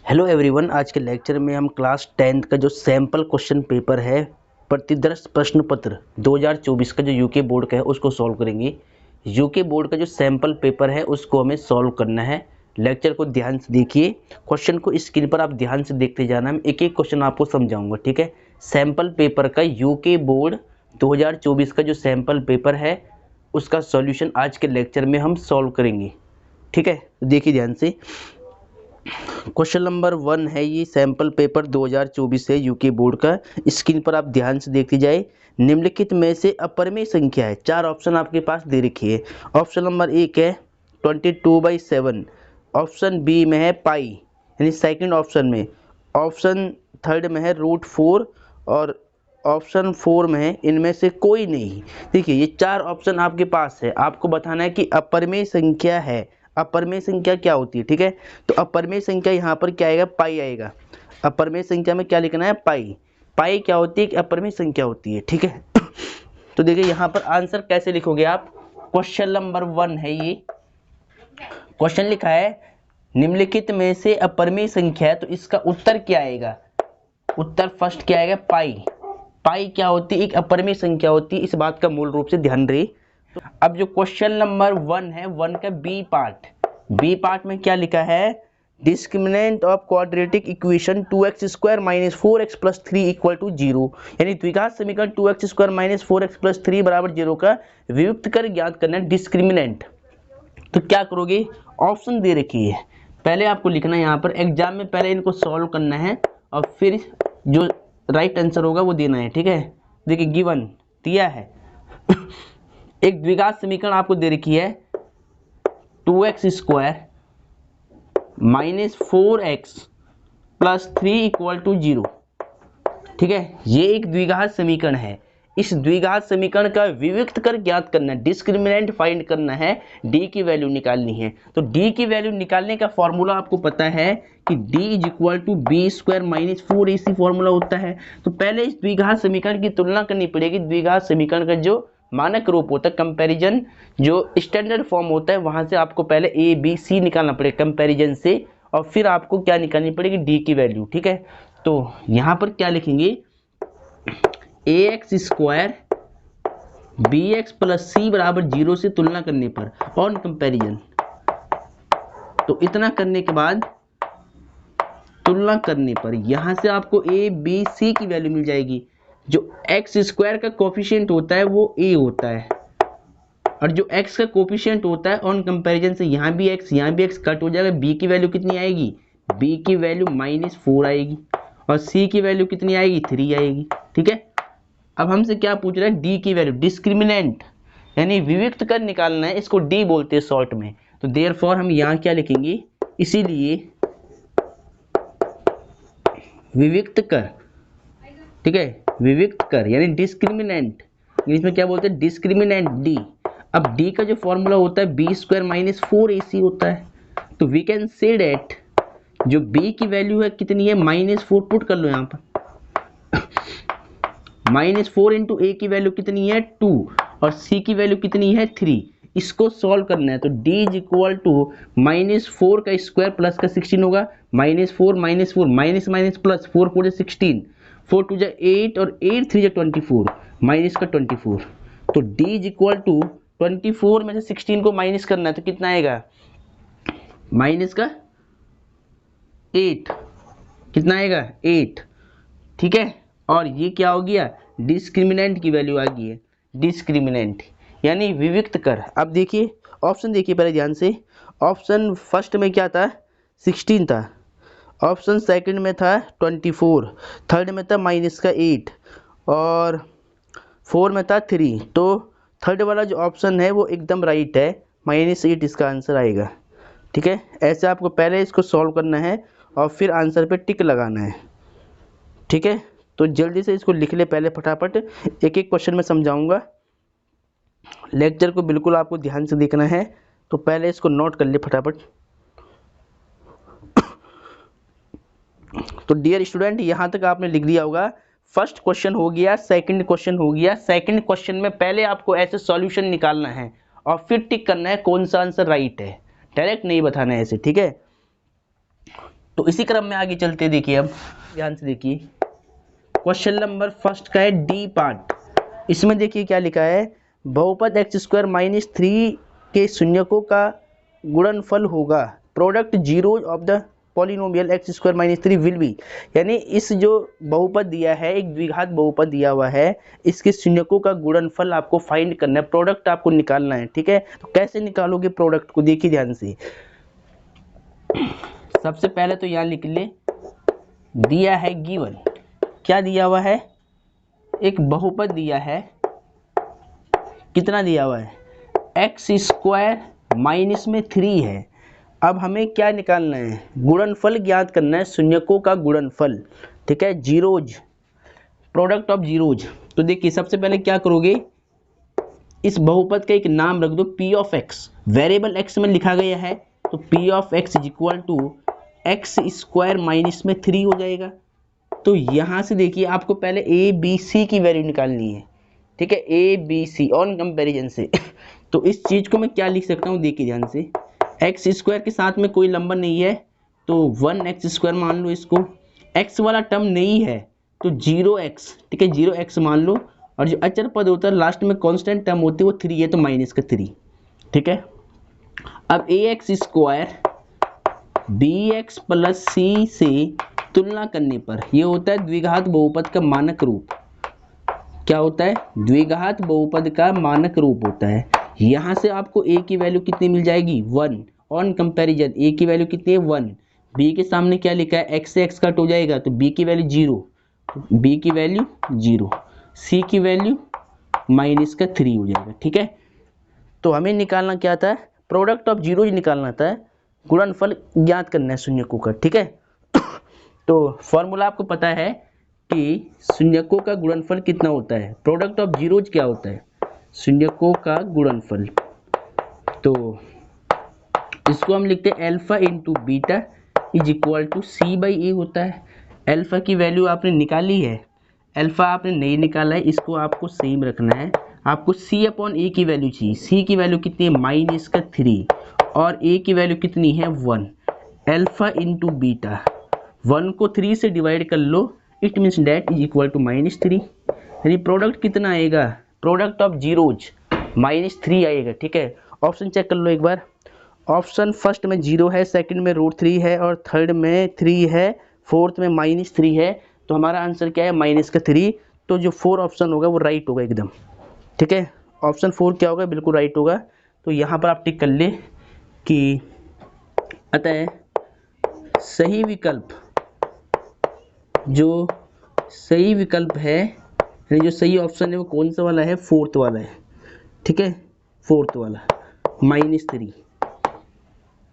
Hello everyone, आज के lecture में हम क्लास 10th का जो सैम्पल क्वेश्चन पेपर है प्रतिदर्श प्रश्न पत्र 2024 का जो यूके बोर्ड का है उसको सॉल्व करेंगे। यूके बोर्ड का जो सैम्पल पेपर है उसको हमें सॉल्व करना है। लेक्चर को ध्यान से देखिए, क्वेश्चन को स्क्रीन पर आप ध्यान से देखते जाना। मैं एक एक क्वेश्चन आपको समझाऊंगा, ठीक है। सैम्पल पेपर का यूके बोर्ड 2024 का जो सैम्पल पेपर है उसका सॉल्यूशन आज के लेक्चर में हम सॉल्व करेंगे, ठीक है। देखिए ध्यान से, क्वेश्चन नंबर 1 है, ये सैंपल पेपर 2024 है यूके बोर्ड का। स्क्रीन पर आप ध्यान से देखते जाए। निम्नलिखित में से अपरिमेय संख्या है, 4 ऑप्शन आपके पास दे रखी है। ऑप्शन नंबर 1 है 22/7, ऑप्शन बी में है पाई यानी सेकंड ऑप्शन में, ऑप्शन थर्ड में है √4 और ऑप्शन 4 में है इनमें से कोई नहीं। देखिए ये 4 ऑप्शन आपके पास है, आपको बताना है कि अपरिमेय संख्या है। अपरिमेय संख्या क्या होती है, ठीक है। तो अपरिमेय संख्या यहाँ पर क्या आएगा, पाई आएगा। अपरिमेय संख्या में क्या लिखना है, पाई। पाई क्या होती है, कि अपरिमेय संख्या होती है, ठीक है। तो देखिए यहाँ पर आंसर कैसे लिखोगे आप। क्वेश्चन नंबर 1 है, ये क्वेश्चन लिखा है निम्नलिखित में से अपरिमेय संख्या है, तो इसका उत्तर क्या आएगा। उत्तर फर्स्ट क्या आएगा, पाई। पाई क्या होती है, एक अपरिमेय संख्या होती है, इस बात का मूल रूप से ध्यान रहे। तो अब जो क्वेश्चन नंबर 1 है, 1 का बी पार्ट, बी पार्ट में क्या लिखा है, discriminant of quadratic equation 2x² - 4x + 3 = 0, यानी द्विघात समीकरण 2x² - 4x + 3 = 0 का वियुक्त कर ज्ञात करना है डिस्क्रिमिनेंट। तो क्या करोगे, ऑप्शन दे रखी है, पहले आपको लिखना है यहाँ पर, एग्जाम में पहले इनको सॉल्व करना है और फिर जो राइट आंसर होगा वो देना है, ठीक है। देखिए गिवन दिया है एक द्विघात समीकरण आपको दे रखी है 2x² - 4x + 3 = 0, ठीक है। ये एक द्विघात समीकरण है। इस द्विघात समीकरण का विविक्त कर ज्ञात करना है, डिस्क्रिमिनेंट फाइंड करना है, d की वैल्यू निकालनी है। तो d की वैल्यू निकालने का फॉर्मूला आपको पता है कि d = b² - 4ac फॉर्मूला होता है। तो पहले इस द्विघात समीकरण की तुलना करनी पड़ेगी। द्विघात समीकरण का जो मानक रूप होता है, कंपैरिजन जो स्टैंडर्ड फॉर्म होता है, वहां से आपको पहले a b c निकालना पड़ेगा कंपैरिजन से, और फिर आपको क्या निकालनी पड़ेगी, d की वैल्यू, ठीक है। तो यहाँ पर क्या लिखेंगे, ax² bx + c = 0 से तुलना करने पर ऑन कंपैरिजन। तो इतना करने के बाद तुलना करने पर यहाँ से आपको a b c की वैल्यू मिल जाएगी। जो x² का कोफिशिएंट होता है वो a होता है, और जो x का कोफिशिएंट होता है ऑन कंपैरिजन से, यहाँ भी x कट हो जाएगा। b की वैल्यू कितनी आएगी, b की वैल्यू -4 आएगी, और c की वैल्यू कितनी आएगी, 3 आएगी, ठीक है। अब हमसे क्या पूछ रहा है, d की वैल्यू, डिस्क्रिमिनेंट यानी विविक्त कर निकालना है, इसको d बोलते हैं शॉर्ट में। तो देयरफॉर हम यहाँ क्या लिखेंगे, इसीलिए विविक्त कर, ठीक है। विविक्त कर यानी डिस्क्रिमिनेंट, इंग्लिश में क्या बोलते हैं, डिस्क्रिमिनेंट d। अब d का जो फॉर्मूला होता है b² - 4ac होता है। तो वी कैन से डेट जो b की वैल्यू है कितनी है, -4 पुट कर लो यहाँ पर। -4 × a की वैल्यू कितनी है, 2, और c की वैल्यू कितनी है, 3। इसको सॉल्व करना है। तो d = -4 का स्क्वायर प्लस का 16 होगा, -4 -4 माइनस प्लस 4 4 16, 4 2 8 और 8 3 24, माइनस का 24। तो d = 24 में से 16 को माइनस करना है, तो कितना आएगा, माइनस का 8, कितना आएगा, 8, ठीक है। और ये क्या हो गया, डिस्क्रिमिनेंट की वैल्यू आ गई है, डिस्क्रिमिनेंट यानी विविक्त कर। अब देखिए ऑप्शन, देखिए पहले ध्यान से। ऑप्शन फर्स्ट में क्या था, 16 था, ऑप्शन सेकंड में था 24, थर्ड में था -8, और 4 में था 3। तो थर्ड वाला जो ऑप्शन है वो एकदम राइट है, -8 इसका आंसर आएगा, ठीक है। ऐसे आपको पहले इसको सॉल्व करना है और फिर आंसर पे टिक लगाना है, ठीक है। तो जल्दी से इसको लिख ले पहले फटाफट, एक एक क्वेश्चन में समझाऊंगा। लेक्चर को बिल्कुल आपको ध्यान से देखना है, तो पहले इसको नोट कर ले फटाफट। तो डियर स्टूडेंट, यहाँ तक आपने लिख दिया होगा। फर्स्ट क्वेश्चन हो गया, सेकंड क्वेश्चन हो गया। सेकंड क्वेश्चन में पहले आपको ऐसे सॉल्यूशन निकालना है और फिर टिक करना है कौन सा आंसर राइट है, डायरेक्ट नहीं बताना है ऐसे, ठीक है। तो इसी क्रम में आगे चलते, देखिए अब ध्यान से देखिए, क्वेश्चन नंबर फर्स्ट का है डी पार्ट। इसमें देखिए क्या लिखा है, बहुपद एक्स स्क्वायर माइनस 3 के शून्यकों का गुणनफल होगा, product zero of the polynomial x square minus 3 will be. यानी इस जो बहुपद दिया है, एक द्विघात बहुपद दिया हुआ है, इसके शून्यकों का गुणनफल आपको फाइंड करना है, प्रोडक्ट आपको निकालना है। ठीक है, तो कैसे निकालोगे प्रोडक्ट को, देखिए ध्यान से। सबसे पहले तो यहाँ लिख ले, दिया है गिवन, क्या दिया हुआ है, एक बहुपद दिया है, कितना दिया हुआ है, एक्स स्क्वायर माइनस में 3 है। अब हमें क्या निकालना है, गुणनफल ज्ञात करना है, शून्यकों का गुणनफल। ठीक है, जीरोज, प्रोडक्ट ऑफ जीरोज। तो देखिए सबसे पहले क्या करोगे, इस बहुपद का एक नाम रख दो, P of X, variable X में लिखा गया है, तो P of X is equal to x square minus में 3 हो जाएगा। तो यहाँ से देखिए आपको पहले ए बी सी की वैल्यू निकालनी है। ठीक है, A B C on comparison से। तो इस चीज़ को मैं क्या लिख सकता हूँ, देखिए ध्यान से, एक्स स्क्वायर के साथ में कोई नंबर नहीं है तो 1x स्क्वायर मान लो इसको, x वाला टर्म नहीं है तो 0x, ठीक है 0x मान लो, और जो अचर पद होता है लास्ट में कांस्टेंट टर्म होती है वो 3 है तो माइनस का 3। ठीक है, अब ax स्क्वायर bx प्लस सी से तुलना करने पर ये होता है द्विघात बहुपद का मानक रूप। क्या होता है, द्विघात बहुपद का मानक रूप होता है। यहाँ से आपको a की वैल्यू कितनी मिल जाएगी, 1। ऑन कंपैरिजन a की वैल्यू कितनी है, 1। b के सामने क्या लिखा है, x से x कट हो जाएगा तो b की वैल्यू 0, b की वैल्यू 0, c की वैल्यू माइनस का 3 हो जाएगा। ठीक है, तो हमें निकालना क्या था, प्रोडक्ट ऑफ जीरोज निकालना था, गुणनफल ज्ञात करना है शून्यकों का। ठीक है, तो फॉर्मूला आपको पता है कि शून्यकों का गुणनफल कितना होता है, प्रोडक्ट ऑफ जीरोज क्या होता है, शून्यकों का गुणनफल। तो इसको हम लिखते हैं alpha into beta is equal to C by A होता है। अल्फा की वैल्यू आपने निकाली है, अल्फा आपने नहीं निकाला है, इसको आपको सेम रखना है। आपको सी अपॉन ए की वैल्यू चाहिए, सी की वैल्यू कितनी है, माइनस का 3, और ए की वैल्यू कितनी है, 1। अल्फा इंटू बीटा, 1 को 3 से डिवाइड कर लो, it means that is equal to -3। यानी प्रोडक्ट कितना आएगा, प्रोडक्ट ऑफ जीरोज -3 आएगा। ठीक है, ऑप्शन चेक कर लो एक बार। ऑप्शन फर्स्ट में 0 है, सेकंड में √3 है, और थर्ड में 3 है, फोर्थ में -3 है। तो हमारा आंसर क्या है, माइनस का 3। तो जो 4 ऑप्शन होगा वो राइट होगा एकदम। ठीक है, ऑप्शन 4 क्या होगा, बिल्कुल राइट होगा। तो यहाँ पर आप टिक कर ले कि अतः सही विकल्प, जो सही विकल्प है, यानी जो सही ऑप्शन है वो कौन सा वाला है, फोर्थ वाला है। ठीक है, फोर्थ वाला, -3।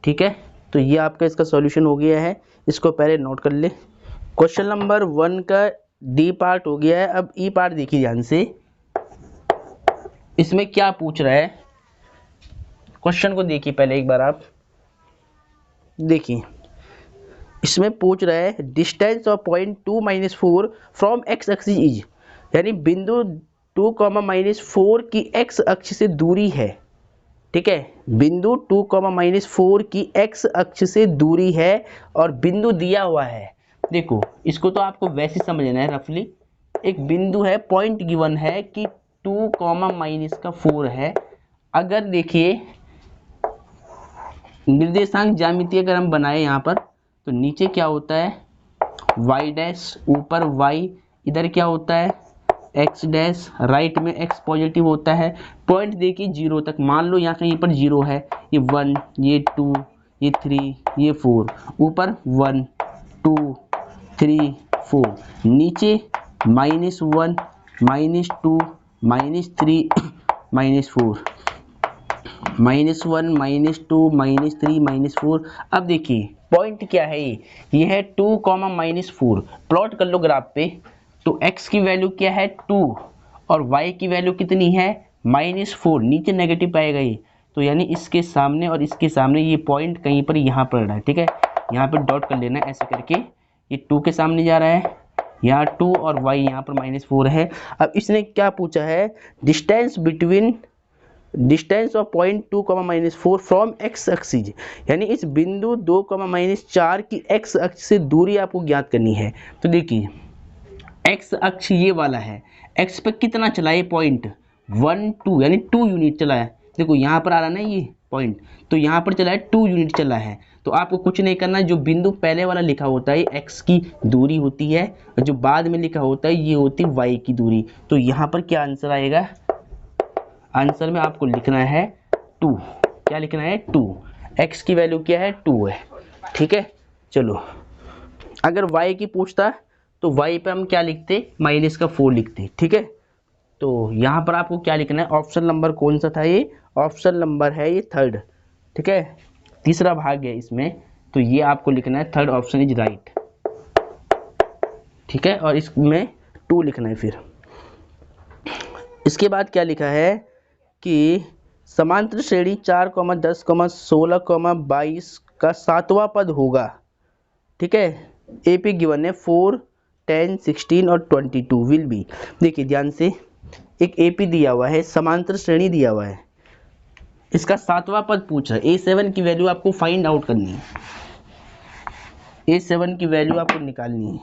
ठीक है, तो ये आपका इसका सॉल्यूशन हो गया है, इसको पहले नोट कर ले। क्वेश्चन नंबर 1 का डी पार्ट हो गया है। अब ई पार्ट देखिए ध्यान से, इसमें क्या पूछ रहा है, क्वेश्चन को देखिए पहले एक बार आप देखिए। इसमें पूछ रहा है distance of point 2 - 4 from x axis is, यानी बिंदु 2, -4 की एक्स अक्ष से दूरी है। ठीक है, बिंदु 2, -4 की एक्स अक्ष से दूरी है, और बिंदु दिया हुआ है। देखो इसको तो आपको वैसे समझना है रफली, एक बिंदु है, पॉइंट गिवन है कि 2, -4 है। अगर देखिए निर्देशांक ज्यामिति अगर हम बनाए यहाँ पर, तो नीचे क्या होता है, y डैश, ऊपर y, इधर क्या होता है, x डैश, राइट में x पॉजिटिव होता है। पॉइंट देखिए 0 तक, मान लो यहाँ कहीं पर 0 है, ये 1, ये 2, ये 3, ये 4, ऊपर 1 2 3 4, नीचे -1 -2 -3 -4, -1 -2 -3 -4। अब देखिए पॉइंट क्या है, ये है 2, -4। प्लॉट कर लो ग्राफ पे, तो x की वैल्यू क्या है 2, और y की वैल्यू कितनी है -4, नीचे नेगेटिव आएगा ये, तो यानी इसके सामने और इसके सामने ये पॉइंट कहीं पर यहाँ पड़ रहा है। ठीक है, यहाँ पर डॉट कर लेना ऐसे करके, ये 2 के सामने जा रहा है, यहाँ 2 और y यहाँ पर -4 है। अब इसने क्या पूछा है, distance between distance of point 2, from x axis, यानी इस बिंदु 2, -4 की एक्स अक्ष से दूरी आपको ज्ञात करनी है। तो देखिए एक्स अक्ष ये वाला है, एक्स पे कितना चला है पॉइंट 1 2 यानी 2 यूनिट चला है। देखो यहाँ पर आ रहा ना ये पॉइंट, तो यहाँ पर चला है 2 यूनिट चला है। तो आपको कुछ नहीं करना, जो बिंदु पहले वाला लिखा होता है एक्स की दूरी होती है, और जो बाद में लिखा होता है ये होती है वाई की दूरी। तो यहाँ पर क्या आंसर आएगा, आंसर में आपको लिखना है 2। क्या लिखना है 2, एक्स की वैल्यू क्या है 2 है। ठीक है, चलो अगर वाई की पूछता तो वाई पे हम क्या लिखते, -4 लिखते। ठीक है, तो यहाँ पर आपको क्या लिखना है, ऑप्शन नंबर कौन सा था ये, ऑप्शन नंबर है ये 3rd। ठीक है, तीसरा भाग है इसमें, तो ये आपको लिखना है 3rd ऑप्शन इज राइट। ठीक है, और इसमें 2 लिखना है। फिर इसके बाद क्या लिखा है कि समांतर श्रेणी 4, 10, 16, 22 का 7वां पद होगा। ठीक है, एपी गिवन है 4, 10, 16 और 22 विल बी। देखिए ध्यान से, एक एपी दिया हुआ है, समांतर श्रेणी दिया हुआ है, इसका 7वां पद पूछ रहा है। A7 की वैल्यू आपको फाइंड आउट करनी है, A7 की वैल्यू आपको निकालनी है।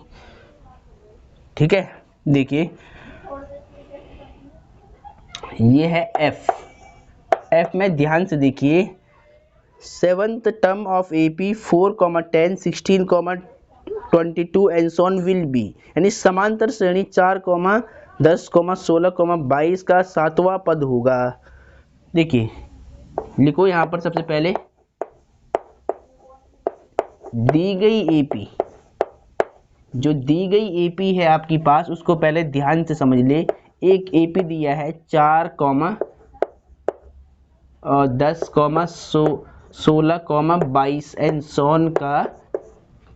ठीक है, देखिए ये है F में ध्यान से देखिए, 7th term of AP 4, 10, 16, 22 and so on will be, यानी समांतर श्रेणी 4, 10, 16, 22 का 7वां पद होगा। देखिए लिखो यहाँ पर सबसे पहले दी गई AP, जो दी गई AP है आपके पास, उसको पहले ध्यान से समझ ले। एक AP दिया है 4, 10, 16, 22 एंड सो ऑन का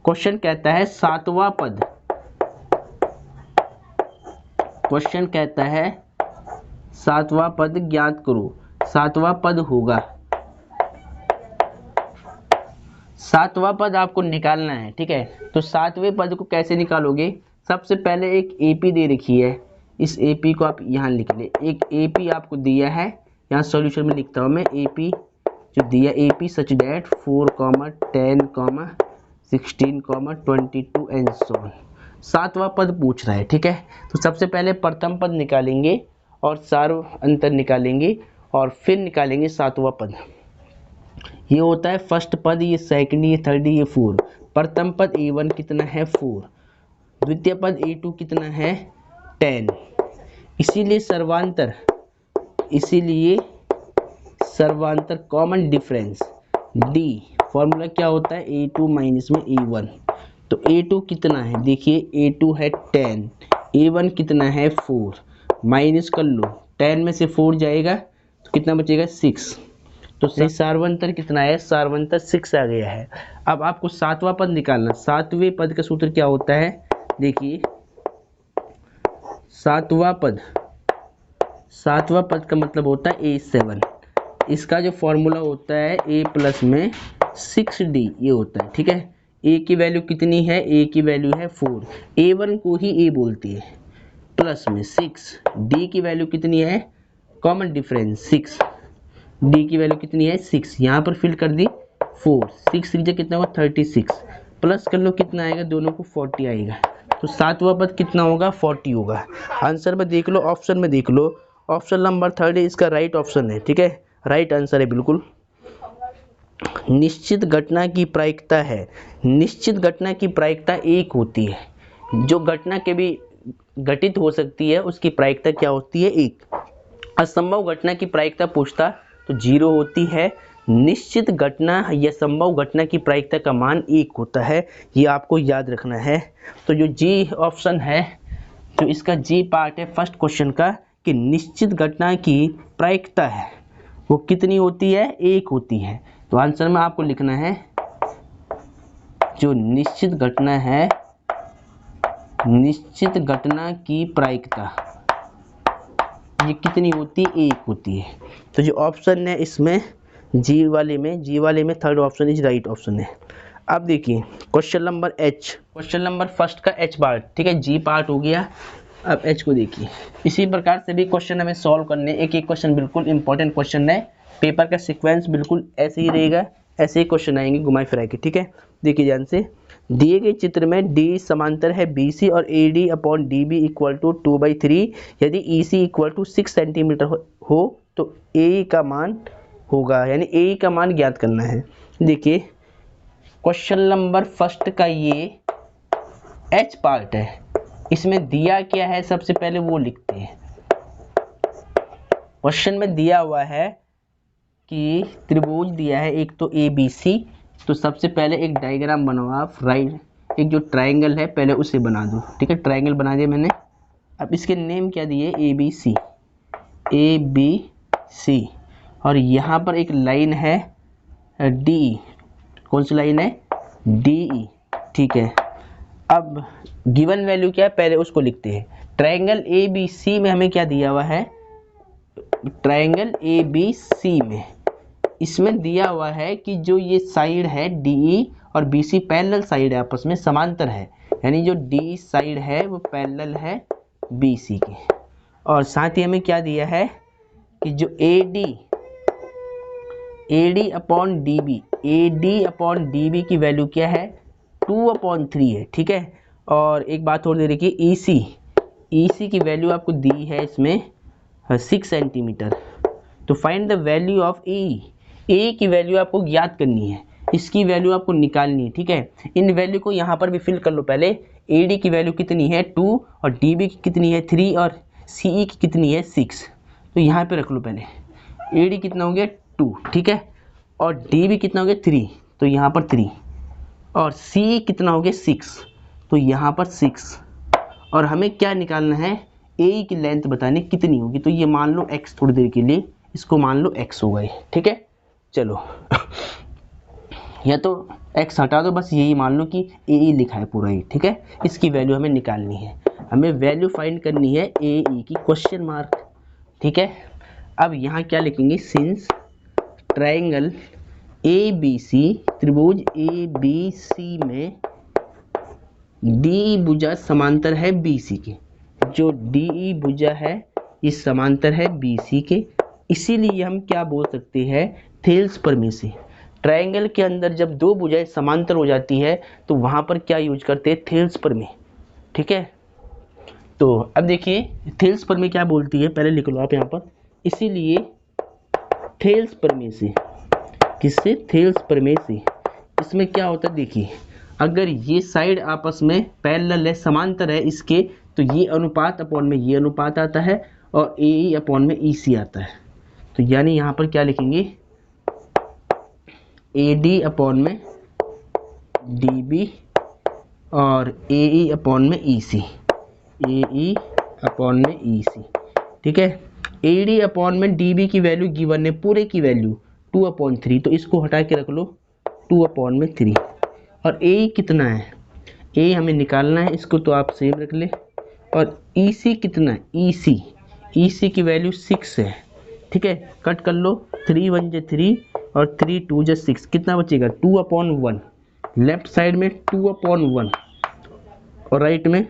क्वेश्चन कहता है 7वां पद, क्वेश्चन कहता है 7वां पद ज्ञात करो। 7वां पद होगा, 7वां पद आपको निकालना है। ठीक है, तो 7वें पद को कैसे निकालोगे, सबसे पहले एक AP दे रखी है, इस AP को आप यहाँ लिख ले। एक AP आपको दिया है, यहाँ सॉल्यूशन में लिखता हूँ मैं, AP जो दिया AP such that 4, 10, 16, 22 and so on. 7वां पद पूछ रहा है। ठीक है, तो सबसे पहले प्रथम पद निकालेंगे और सार्व अंतर निकालेंगे और फिर निकालेंगे 7वां पद। ये होता है फर्स्ट पद, ये सेकंड, ये थर्ड, ये 4। प्रथम पद A1 कितना है 4, द्वितीय पद A2 कितना है 10। इसीलिए सर्वांतर कॉमन डिफरेंस D, फॉर्मूला क्या होता है A2 माइनस में A1। तो A2 कितना है, देखिए A2 है 10, A1 कितना है 4, माइनस कर लो, 10 में से 4 जाएगा तो कितना बचेगा 6। तो सही सार्वंतर कितना है, सार्वंतर 6 आ गया है। अब आपको 7वां पद निकालना। 7वें पद का सूत्र क्या होता है, देखिए 7वां पद का मतलब होता है A7। इसका जो फॉर्मूला होता है A प्लस में 6D ये होता है। ठीक है, A की वैल्यू कितनी है, A की वैल्यू है 4, A1 को ही A बोलती है, प्लस में 6, D की वैल्यू कितनी है, कॉमन डिफरेंस 6, D की वैल्यू कितनी है 6, यहाँ पर फिल कर दी 4, 6 से कितना होगा 36, प्लस कर लो कितना आएगा, दोनों को 40 आएगा। तो 7वां पद कितना होगा 40 होगा। आंसर में देख लो, ऑप्शन में देख लो, ऑप्शन नंबर 3rd इसका राइट ऑप्शन है। ठीक है, राइट आंसर है बिल्कुल। निश्चित घटना की प्रायिकता है, निश्चित घटना की प्रायिकता 1 होती है, जो घटना के भी घटित हो सकती है उसकी प्रायिकता क्या होती है 1। असंभव घटना की प्रायिकता पूछता तो 0 होती है, निश्चित घटना या संभव घटना की प्रायिकता का मान 1 होता है, ये आपको याद रखना है। तो जो जी ऑप्शन है, जो इसका जी पार्ट है फर्स्ट क्वेश्चन का, कि निश्चित घटना की प्रायिकता है वो कितनी होती है 1 होती है। तो आंसर में आपको लिखना है जो निश्चित घटना है, निश्चित घटना की प्रायिकता ये कितनी होती है 1 होती है। तो जो ऑप्शन है इसमें जी वाले में 3rd option is right option है। अब देखिए question number H, question number first का H पार्ट। ठीक है, जी पार्ट हो गया, अब एच को देखिए, इसी प्रकार से भी क्वेश्चन हमें सॉल्व करने, एक एक क्वेश्चन बिल्कुल इंपॉर्टेंट क्वेश्चन है, पेपर का सीक्वेंस बिल्कुल ऐसे ही रहेगा, ऐसे ही क्वेश्चन आएंगे घुमाई फिराई के, ठीक है। देखिए ध्यान से, दिए गए चित्र में डी समांतर है BC और AD upon DB equal to 2/3, यदि EC इक्वल टू 6 सेंटीमीटर हो तो AE का मान होगा, यानी AE का मान ज्ञात करना है। देखिए क्वेश्चन नंबर फर्स्ट का ये H पार्ट है, इसमें दिया क्या है सबसे पहले वो लिखते हैं। क्वेश्चन में दिया हुआ है कि त्रिभुज दिया है एक तो ABC, तो सबसे पहले एक डायग्राम बनाओ आप, राइट, एक जो ट्रायंगल है पहले उसे बना दो, ठीक है। ट्रायंगल बना दिया मैंने। अब इसके नेम क्या दिए, ABC, और यहाँ पर एक लाइन है DE, कौन सी लाइन है, DE, ठीक है। अब गिवन वैल्यू क्या है पहले उसको लिखते हैं। ट्रायंगल ABC में हमें क्या दिया हुआ है, ट्रायंगल ABC में इसमें दिया हुआ है कि जो ये साइड है DE और BC पैरेलल साइड है, आपस में समांतर है, यानी जो DE साइड है वो पैरेलल है BC के। और साथ ही हमें क्या दिया है कि जो AD अपॉन DB की वैल्यू क्या है, 2/3 है, ठीक है। और एक बात और दे रही कि EC की वैल्यू आपको दी है इसमें 6 सेंटीमीटर। तो फाइंड द वैल्यू ऑफ ए की वैल्यू आपको ज्ञात करनी है, इसकी वैल्यू आपको निकालनी है, ठीक है। इन वैल्यू को यहाँ पर भी फिल कर लो पहले। AD की वैल्यू कितनी है 2 और DB की कितनी है 3 और CE की कितनी है 6, तो यहाँ पे रख लो पहले। AD कितना हो गया 2, ठीक है, और DB कितना हो गया 3, तो यहाँ पर 3, और CE कितना हो गया 6, तो यहाँ पर 6। और हमें क्या निकालना है, AE की लेंथ बताने कितनी होगी, तो ये मान लो x, थोड़ी देर के लिए इसको मान लो x होगा ये, ठीक है। चलो या तो x हटा दो, बस यही मान लो कि AE लिखा है पूरा ही, ठीक है। इसकी वैल्यू हमें निकालनी है, हमें वैल्यू फाइंड करनी है AE की, क्वेश्चन मार्क, ठीक है। अब यहाँ क्या लिखेंगे, सिंस ट्रायंगल ABC, त्रिभुज ABC में DE भुजा समांतर है BC के, जो DE भुजा है ये समांतर है BC के, इसीलिए हम क्या बोल सकते हैं, थेल्स प्रमेय से। ट्रायंगल के अंदर जब दो भुजाएं समांतर हो जाती है तो वहां पर क्या यूज करते हैं, थेल्स प्रमेय, ठीक है। तो अब देखिए थेल्स प्रमेय क्या बोलती है, पहले लिख लो आप यहाँ पर, इसीलिए थेल्स प्रमेय से, किससे, थेल्स प्रमेय से, इसमें क्या होता है, देखिए अगर ये साइड आपस में पैरेलल है, समांतर है इसके, तो ये अनुपात अपॉन में ये अनुपात आता है और AE अपॉन में EC आता है। तो यानी यहाँ पर क्या लिखेंगे, AD अपॉन में DB और AE अपॉन में EC, AE अपॉन में EC, ठीक है। AD अपॉन में DB की वैल्यू गिवन है, पूरे की वैल्यू 2/3, तो इसको हटा के रख लो 2/3। और AE कितना है, A हमें निकालना है, इसको तो आप सेम रख ले। और EC कितना है, EC की वैल्यू 6 है, ठीक है। कट कर लो, 3 1 जा 3 और 3 2 जा 6, कितना बचेगा 2/1, लेफ्ट साइड में 2/1 और राइट में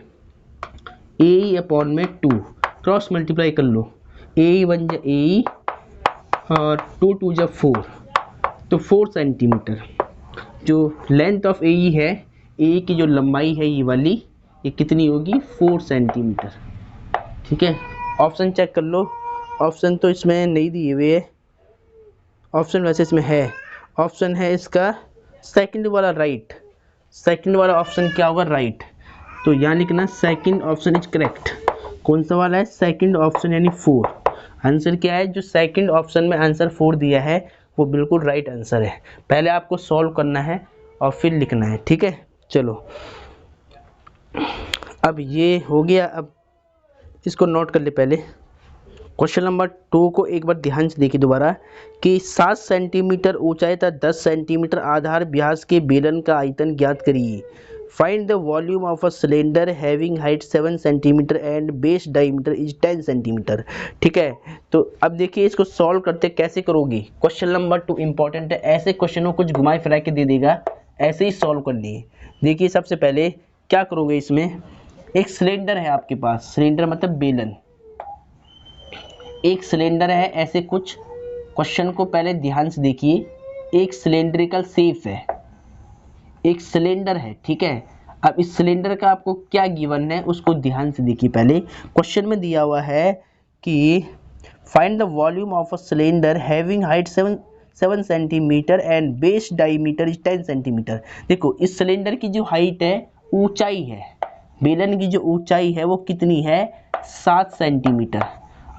AE अपॉन में 2, क्रॉस मल्टीप्लाई कर लो, AE 1 जा AE और 2 2 जा 4, तो 4 सेंटीमीटर जो लेंथ ऑफ AE है, AE की जो लंबाई है ये वाली, ये कितनी होगी 4 सेंटीमीटर, ठीक है। ऑप्शन चेक कर लो, ऑप्शन तो इसमें नहीं दिए हुए है, ऑप्शन वैसे इसमें है, ऑप्शन है इसका सेकंड वाला राइट, सेकंड वाला ऑप्शन क्या होगा, राइट। तो यहाँ लिखना सेकंड ऑप्शन इज करेक्ट। कौन सा वाला है, सेकंड ऑप्शन यानी 4। आंसर क्या है, जो सेकंड ऑप्शन में आंसर 4 दिया है वो बिल्कुल राइट आंसर है। पहले आपको सॉल्व करना है और फिर लिखना है, ठीक है। चलो अब ये हो गया, अब इसको नोट कर ले पहले। क्वेश्चन नंबर 2 को एक बार ध्यान से देखिए दोबारा, कि 7 सेंटीमीटर ऊंचाई तथा 10 सेंटीमीटर आधार व्यास के बेलन का आयतन ज्ञात करिए। Find the volume of a cylinder having height 7 centimetre and base diameter is 10 centimetre, ठीक है। तो अब देखिए इसको सॉल्व करते कैसे करोगे, क्वेश्चन नंबर 2 इंपॉर्टेंट है, ऐसे क्वेश्चनों कुछ घुमाए फिरा के दे देगा, ऐसे ही सॉल्व करनी है। देखिए सबसे पहले क्या करोगे, इसमें एक सिलेंडर है आपके पास, सिलेंडर मतलब बेलन, एक सिलेंडर है, ऐसे कुछ क्वेश्चन को पहले ध्यान से देखिए। एक सिलेंड्रिकल शेप है, एक सिलेंडर है, ठीक है। अब इस सिलेंडर का आपको क्या गिवन है उसको ध्यान से देखिए। पहले क्वेश्चन में दिया हुआ है कि find the volume of a cylinder having height 7 centimetre and base diameter is 10 centimetre. देखो इस सिलेंडर की जो हाइट है, ऊंचाई है, बेलन की जो ऊंचाई है वो कितनी है, 7 सेंटीमीटर।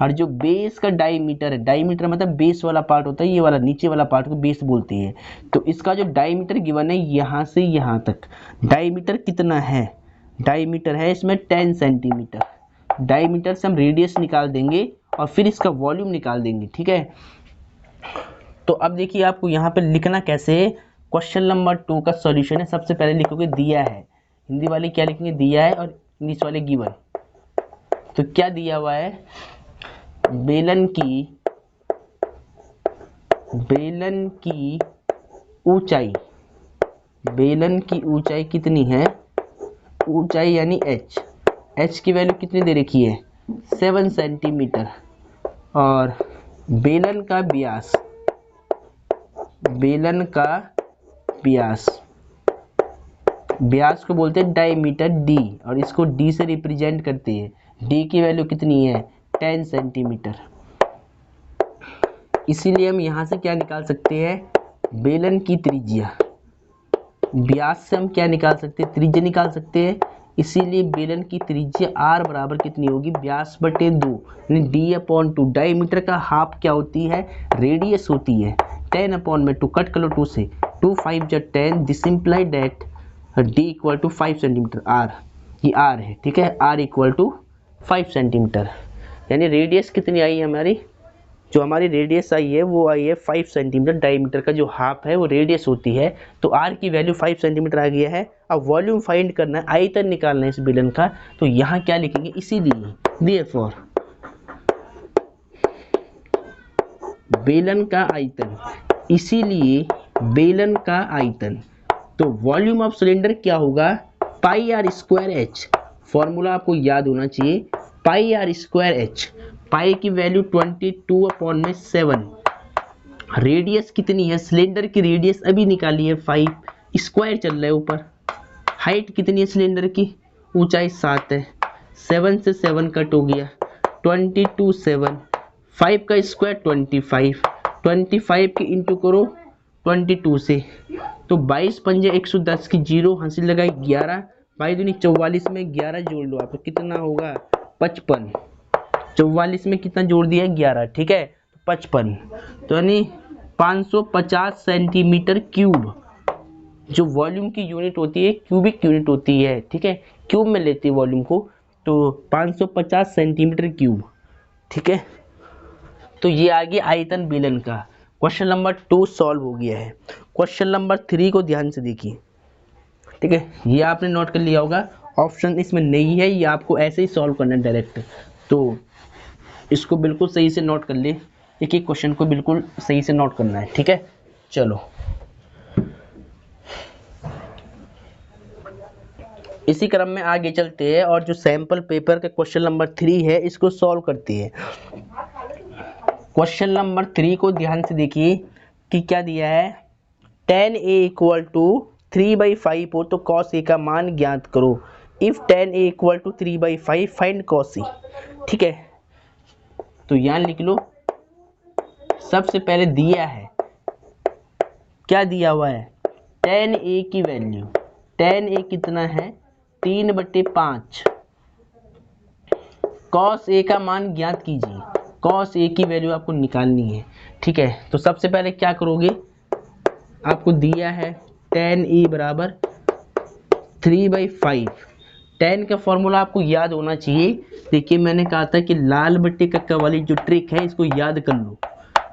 और जो बेस का डायमीटर है, डायमीटर मतलब बेस वाला पार्ट होता है, ये वाला नीचे वाला पार्ट को बेस बोलते हैं। तो इसका जो डायमीटर गिवन है यहाँ से यहाँ तक, डायमीटर कितना है, डायमीटर है इसमें 10 सेंटीमीटर। डायमीटर से हम रेडियस निकाल देंगे और फिर इसका वॉल्यूम निकाल देंगे, ठीक है। तो अब देखिए आपको यहाँ पे लिखना कैसे है। क्वेश्चन नंबर 2 का सॉल्यूशन है। सबसे पहले लिखोगे दिया है, हिंदी वाले क्या लिखेंगे, दिया है, और इंग्लिश वाले गिवन। तो क्या दिया हुआ है, बेलन की ऊंचाई, बेलन की ऊंचाई कितनी है, ऊंचाई यानी h की वैल्यू कितनी दे रखी है, 7 सेंटीमीटर। और बेलन का व्यास, बेलन का व्यास को बोलते हैं डायमीटर d, और इसको d से रिप्रेजेंट करते हैं। d की वैल्यू कितनी है, 10 सेंटीमीटर। इसीलिए हम यहाँ से क्या निकाल सकते हैं, बेलन की त्रिज्या, व्यास से हम क्या निकाल सकते हैं, त्रिज्या निकाल सकते हैं। इसीलिए बेलन की त्रिज्या r बराबर कितनी होगी, व्यास बटे 2 यानी d/2। डायमीटर का हाफ क्या होती है, रेडियस होती है। 10/2 कट कर लो 2 से, 2 5 जा 10, this imply that d = 5 centimetre. r ये r है, ठीक है, r = 5 सेंटीमीटर। यानी रेडियस कितनी आई है हमारी, जो हमारी रेडियस आई है वो आई है 5 सेंटीमीटर। डायमीटर का जो हाफ है वो रेडियस होती है। तो r की वैल्यू 5 सेंटीमीटर आ गया है। अब वॉल्यूम फाइंड करना है, आयतन निकालना है इस बेलन का। तो यहाँ क्या लिखेंगे, इसीलिए देयरफॉर बेलन का आयतन, इसीलिए बेलन का आयतन। तो वॉल्यूम ऑफ सिलेंडर क्या होगा, πr²h। फॉर्मूला आपको याद होना चाहिए, πr²h। पाई की वैल्यू 22/7। रेडियस कितनी है, सिलेंडर की रेडियस अभी निकाली है 5, स्क्वायर चल रहा है ऊपर। हाइट कितनी है सिलेंडर की, ऊंचाई 7 है, 7 से 7 कट हो गया, 22 7, 5 का स्क्वायर 25, 25 के इंटू करो 22 से, तो 22 पंजे 110 की 0 हंसी लगाई 11, 22 दूनी 44 में 11 जोड़ लो आप, कितना होगा 55। 44 में कितना जोड़ दिया, 11, ठीक है, 55। तो यानी 550 सेंटीमीटर क्यूब, जो वॉल्यूम की यूनिट होती है क्यूबिक यूनिट होती है, ठीक है, क्यूब में लेते हैं वॉल्यूम को। तो 550 सेंटीमीटर क्यूब, ठीक है। तो ये आ गया आयतन बेलन का। क्वेश्चन नंबर 2 सॉल्व हो गया है। क्वेश्चन नंबर 3 को ध्यान से देखिए, ठीक है, ये आपने नोट कर लिया होगा, ऑप्शन इसमें नहीं है, ये आपको ऐसे ही सॉल्व करना है डायरेक्ट। तो इसको बिल्कुल सही से नोट कर ले, एक एक क्वेश्चन को बिल्कुल सही से नोट करना है, ठीक है। चलो इसी क्रम में आगे चलते हैं और जो सैंपल पेपर का क्वेश्चन नंबर 3 है इसको सॉल्व करते हैं। क्वेश्चन नंबर 3 को ध्यान से देखिए कि क्या दिया है, tan a = 3/5 हो तो cos a का मान ज्ञात करो। If tan a = 3/5 find cos a, ठीक है। तो यहाँ लिख लो, सबसे पहले दिया है, क्या दिया हुआ है, tan a की वैल्यू, tan a कितना है 3/5, cos a का मान ज्ञात कीजिए। cos a की वैल्यू आपको निकालनी है, ठीक है। तो सबसे पहले क्या करोगे, आपको दिया है tan a = 3/5। tan का फॉर्मूला आपको याद होना चाहिए। देखिए मैंने कहा था कि लाल बट्टे कक्का वाली जो ट्रिक है इसको याद कर लो,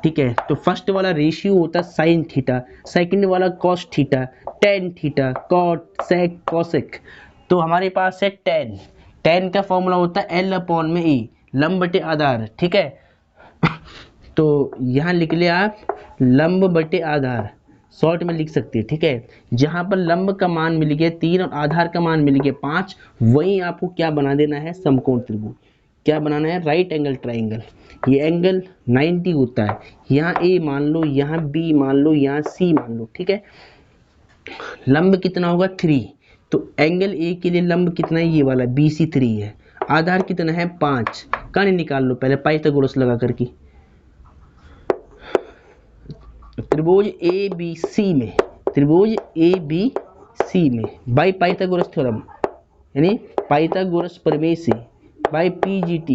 ठीक है। तो फर्स्ट वाला रेशियो होता है साइन थीटा, सेकंड वाला cos theta, tan theta, cot, sec, cosec. तो हमारे पास है tan का फॉर्मूला होता है L/A, लंब बटे आधार, ठीक है। तो यहाँ लिख ले आप लंब बटे आधार, शॉर्ट में लिख सकते हैं, ठीक है। जहाँ पर लंब का मान मिल गया 3 और आधार का मान मिल गया 5, वहीं आपको क्या बना देना है, समकोण त्रिभुज। क्या बनाना है, राइट एंगल ट्राइंगल। ये एंगल 90 होता है, यहाँ ए मान लो, यहाँ बी मान लो, यहाँ सी मान लो, ठीक है। लंब कितना होगा 3, तो एंगल ए के लिए लंब कितना है, ये वाला BC 3 है। आधार कितना है 5, कर्ण निकाल लो पहले पाइथागोरस लगा करके। त्रिभुज ABC में, त्रिभुज ABC में बाय पाइथागोरस थ्योरम, यानी पाइथागोरस प्रमेय से, बाय PGT,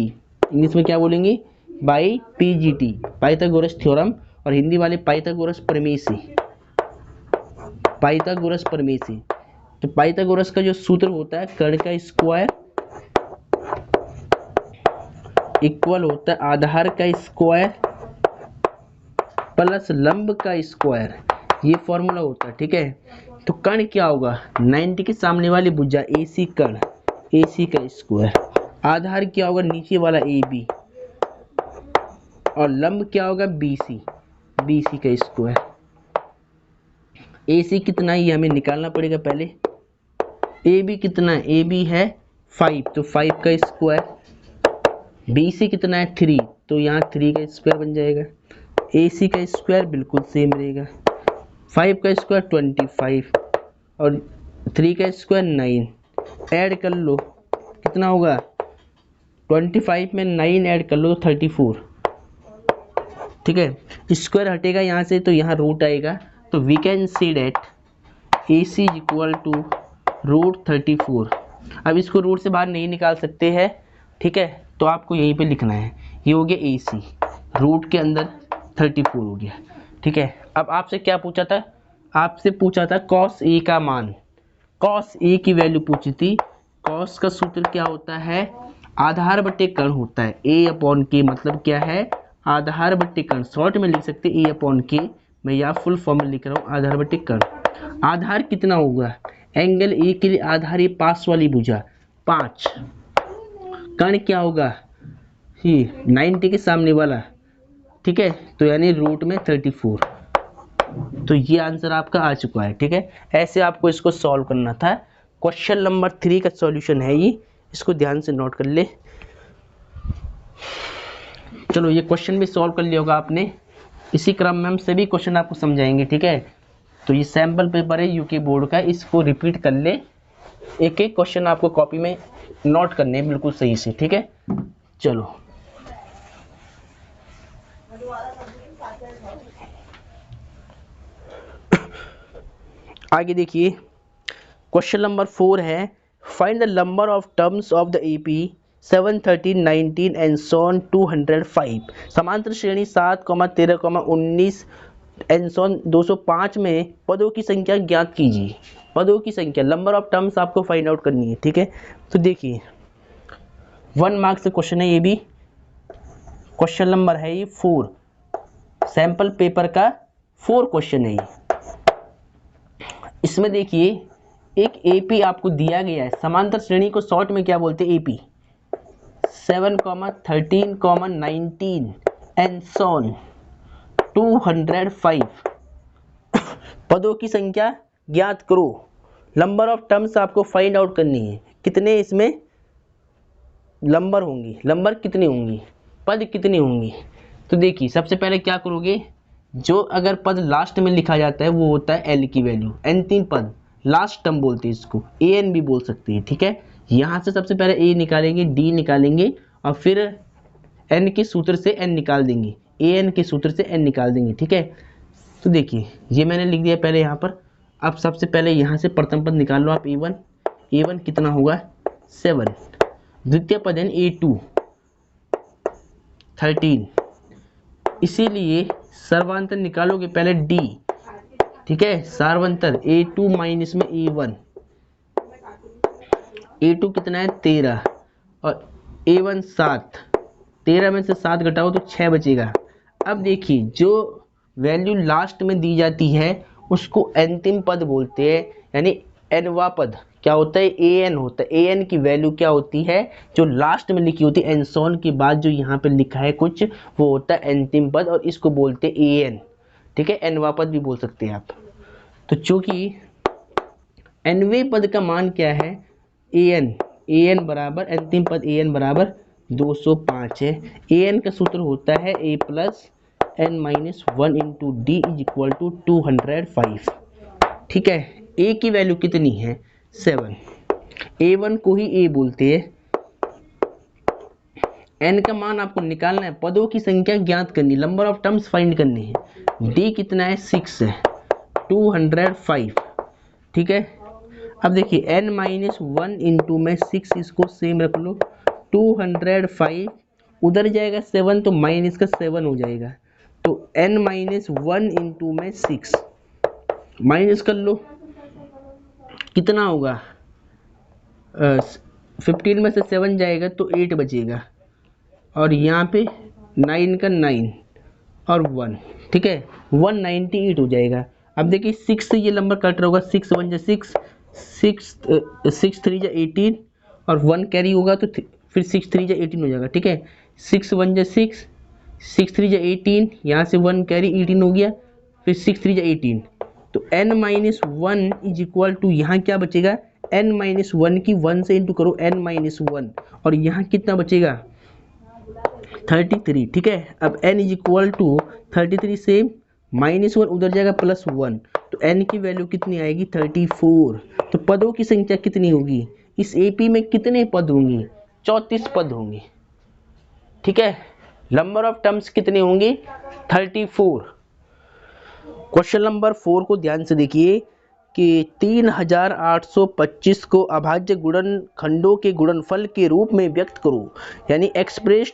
इंग्लिश में क्या बोलेंगे, बाय PGT, पाइथागोरस थ्योरम, और हिंदी वाले पाइथागोरस प्रमेय से, पाइथागोरस प्रमेय से। तो पाइथागोरस का जो सूत्र होता है, कर्ण का स्क्वायर इक्वल होता है आधार का स्क्वायर प्लस लंब का स्क्वायर, ये फॉर्मूला होता है, ठीक है। तो कर्ण क्या होगा, 90 के सामने वाली भुजा AC कर्ण, AC का स्क्वायर, आधार क्या होगा नीचे वाला AB, और लंब क्या होगा BC, BC का स्क्वायर। AC कितना है ये हमें निकालना पड़ेगा पहले। AB कितना है, AB है 5, तो 5 का स्क्वायर। BC कितना है 3, तो यहाँ 3 का स्क्वायर बन जाएगा। AC का स्क्वायर बिल्कुल सेम रहेगा, 5 का स्क्वायर 25 और 3 का स्क्वायर 9। ऐड कर लो कितना होगा, 25 में 9 ऐड कर लो तो 34, ठीक है। स्क्वायर हटेगा यहाँ से तो यहाँ रूट आएगा, तो we can see that AC is equal to √34। अब इसको रूट से बाहर नहीं निकाल सकते हैं, ठीक है, तो आपको यहीं पे लिखना है। ये हो गया AC, रूट के अंदर 34 हो गया, ठीक है। अब आपसे क्या पूछा था, आपसे पूछा था cos A का मान, cos A की वैल्यू पूछी थी। cos का सूत्र क्या होता है, आधार बटे कर्ण होता है, A/K, मतलब क्या है, आधार बटे कर्ण। शॉर्ट में लिख सकते A/K, मैं यहाँ फुल फॉर्म में लिख रहा हूँ, आधार बटे कर्ण। आधार कितना होगा, एंगल A के लिए आधार ये पास वाली भुजा 5, कर्ण क्या होगा ये 90 के सामने वाला, ठीक है, तो यानी रूट में 34। तो ये आंसर आपका आ चुका है, ठीक है। ऐसे आपको इसको सॉल्व करना था। क्वेश्चन नंबर 3 का सॉल्यूशन है ये, इसको ध्यान से नोट कर ले। चलो ये क्वेश्चन भी सॉल्व कर लिया होगा आपने। इसी क्रम में हम सभी क्वेश्चन आपको समझाएंगे, ठीक है। तो ये सैम्पल पेपर है यूके बोर्ड का, इसको रिपीट कर ले, एक एक क्वेश्चन आपको कॉपी में नोट करने हैं बिल्कुल सही से, ठीक है। चलो आगे देखिए, क्वेश्चन नंबर 4 है, find the number of terms of the AP 7, 13, 19 and so on 205। समांतर श्रेणी 7, 13, 19 एंड सॉन 205 में पदों की संख्या ज्ञात कीजिए। पदों की संख्या, नंबर ऑफ टर्म्स आपको फाइंड आउट करनी है, ठीक है। तो देखिए 1 मार्क्स से क्वेश्चन है, ये भी क्वेश्चन नंबर है ये 4, सैंपल पेपर का 4 क्वेश्चन है ये। इसमें देखिए एक AP आपको दिया गया है, समांतर श्रेणी को शॉर्ट में क्या बोलते हैं, AP 7, 13, 19 एंड सॉन 205 पदों की संख्या ज्ञात करो। नंबर ऑफ टर्म्स आपको फाइंड आउट करनी है, कितने इसमें नंबर होंगी, नंबर कितनी होंगी, पद कितनी होंगी। तो देखिए सबसे पहले क्या करोगे, जो अगर पद लास्ट में लिखा जाता है वो होता है L की वैल्यू, अंतिम पद लास्ट टर्म बोलते हैं इसको, AN भी बोल सकते हैं, ठीक है। यहाँ से सबसे पहले A निकालेंगे, D निकालेंगे और फिर N के सूत्र से N निकाल देंगे, AN के सूत्र से N निकाल देंगे, ठीक है। तो देखिए ये मैंने लिख दिया पहले यहाँ पर। अब सबसे पहले यहाँ से प्रथम पद निकाल लो आप A1, A1 कितना होगा 7, द्वितीय पद है A2 13, इसीलिए सर्वांतर निकालोगे पहले D, ठीक है, सर्वांतर A2 माइनस में A1, A2 कितना है 13 और A1 7, 13 में से 7 घटाओ तो 6 बचेगा। अब देखिए जो वैल्यू लास्ट में दी जाती है उसको अंतिम पद बोलते हैं, यानी nवा पद क्या होता है, AN होता है। AN की वैल्यू क्या होती है, जो लास्ट में लिखी होती है एनसॉन के बाद जो यहाँ पे लिखा है कुछ, वो होता है अंतिम पद और इसको बोलते हैं AN, ठीक है, nवा पद भी बोल सकते हैं आप। तो चूंकि nवें पद का मान क्या है, an बराबर अंतिम पद an बराबर 205 है। an का सूत्र होता है a plus n minus 1 into D is equal to 205। ठीक है, a की वैल्यू कितनी है 7, a1 को ही a बोलते हैं। n का मान आपको निकालना है, पदों की संख्या ज्ञात करनी, नंबर ऑफ टर्म्स फाइंड करनी है। d कितना है 6 है, 205। ठीक है, अब देखिए n माइनस 1 इंटू में 6, इसको सेम रख लो, 205 उधर जाएगा 7 तो माइनस का 7 हो जाएगा, तो n माइनस 1 इंटू में 6 माइनस कर लो, कितना होगा 15 में से 7 जाएगा तो 8 बचेगा, और यहाँ पे 9 का 9 और 1, ठीक है 198 हो जाएगा। अब देखिए 6 से ये नंबर कट रहा होगा, 6 1 जा 6, 6 3 जा 18 और 1 कैरी होगा तो फिर 6 3 जा 18 हो जाएगा। ठीक है, 6 1 जा 6, 6 3 जा 18, यहाँ से 1 कैरी 18 हो गया, फिर 6 3 जा 18, तो n minus 1 is equal to यहाँ क्या बचेगा, n माइनस 1 की 1 से इंटू करो n माइनस 1, और यहाँ कितना बचेगा 33। ठीक है, अब n इज इक्वल टू 33 से माइनस 1 उधर जाएगा प्लस 1, तो n की वैल्यू कितनी आएगी 34। तो पदों की संख्या कितनी होगी, इस AP में कितने पद होंगे 34 पद होंगे। ठीक है, नंबर ऑफ टर्म्स कितने होंगे 34। क्वेश्चन नंबर 4 को ध्यान से देखिए कि 3825 को अभाज्य गुणनखंडों के गुणनफल के रूप में व्यक्त करो, यानी express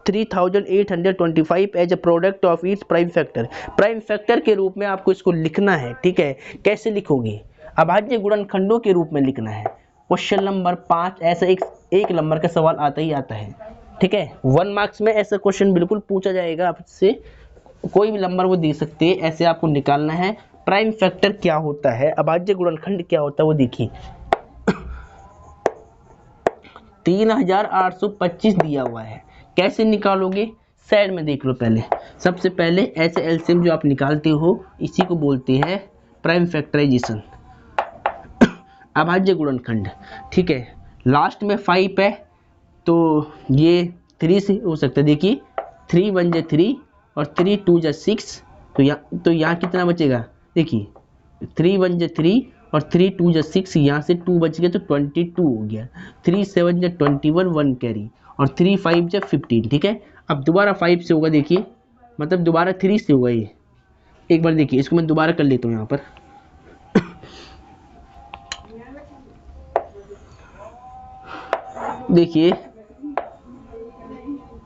3825 as a product of its prime factor. Prime factor के रूप में आपको इसको लिखना है। ठीक है, कैसे लिखोगे, अभाज्य गुणनखंडों के रूप में लिखना है। क्वेश्चन नंबर 5 ऐसा एक नंबर का सवाल आता ही आता है। ठीक है, 1 मार्क्स में ऐसा क्वेश्चन बिल्कुल पूछा जाएगा आपसे, कोई भी नंबर वो दे सकते हैं, ऐसे आपको निकालना है। प्राइम फैक्टर क्या होता है, अभाज्य गुणनखंड क्या होता है वो देखिए। 3825 दिया हुआ है, कैसे निकालोगे साइड में देख लो। पहले सबसे पहले ऐसे एलसीएम जो आप निकालते हो इसी को बोलते हैं प्राइम फैक्टराइजेशन, अभाज्य गुणनखंड। ठीक है, लास्ट में 5 है तो ये 3 से हो सकता है। देखिए 3 1 जा 3 और 3 2 जा 6, तो यहाँ कितना बचेगा, देखिए 3 1 जा 3 और 3 2 जा 6, यहाँ से 2 बच गया तो 22 हो गया, 3 7 जा 21, 1 कैरी, और 3 5 जा 15। ठीक है, अब दोबारा 5 से होगा, देखिए मतलब दोबारा 3 से होगा ये। एक बार देखिए, इसको मैं दोबारा कर लेता हूँ यहाँ पर। देखिए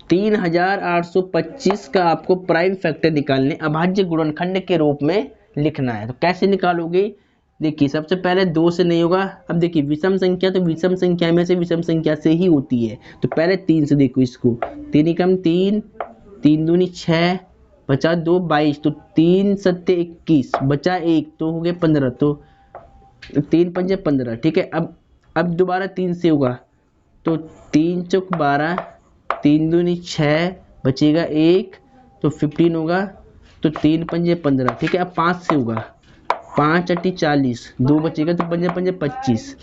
3825 का आपको प्राइम फैक्टर निकालने अभाज्य गुणनखंड के रूप में लिखना है। तो कैसे निकालोगे, देखिए सबसे पहले 2 से नहीं होगा। अब देखिए विषम संख्या, तो विषम संख्या में से विषम संख्या से ही होती है, तो पहले 3 से देखो इसको, 3 कम 3, 3 दूनी 6, बचा 2 22, तो 3 7 21, बचा 1 तो हो गए 15, तो 3 5 15। ठीक है, अब दोबारा 3 से होगा, तो 3 चौक 12, 3 दूनी 6, बचेगा 1 तो 15 होगा, तो 3 5 15। ठीक है, अब 5 से होगा, 5 8 40, 2 बचेगा तो 5 5 25।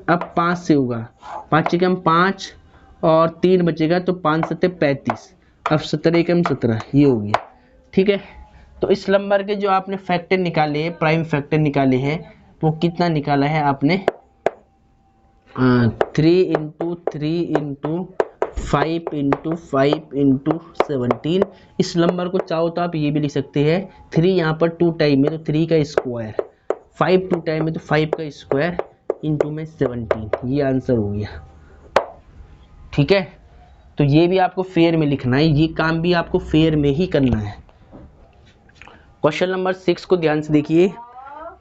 अब 5 से होगा, 5 कम 5 और 3 बचेगा तो 5 7 35, अब 17 कम 17, ये हो गया। ठीक है, तो इस नंबर के जो आपने फैक्टर निकाले हैं, प्राइम फैक्टर निकाले हैं, वो कितना निकाला है आपने 3 इंटू 3 इंटू 5 इंटू 5 इंटू 17। इस नंबर को चाहो तो आप ये भी लिख सकते हैं, 3 यहाँ पर 2 टाइम में तो 3 का स्क्वायर, 5 2 टाइम में तो 5 का स्क्वायर इंटू में 17, ये आंसर हो गया। ठीक है, तो ये भी आपको फेयर में लिखना है, ये काम भी आपको फेयर में ही करना है। क्वेश्चन नंबर 6 को ध्यान से देखिए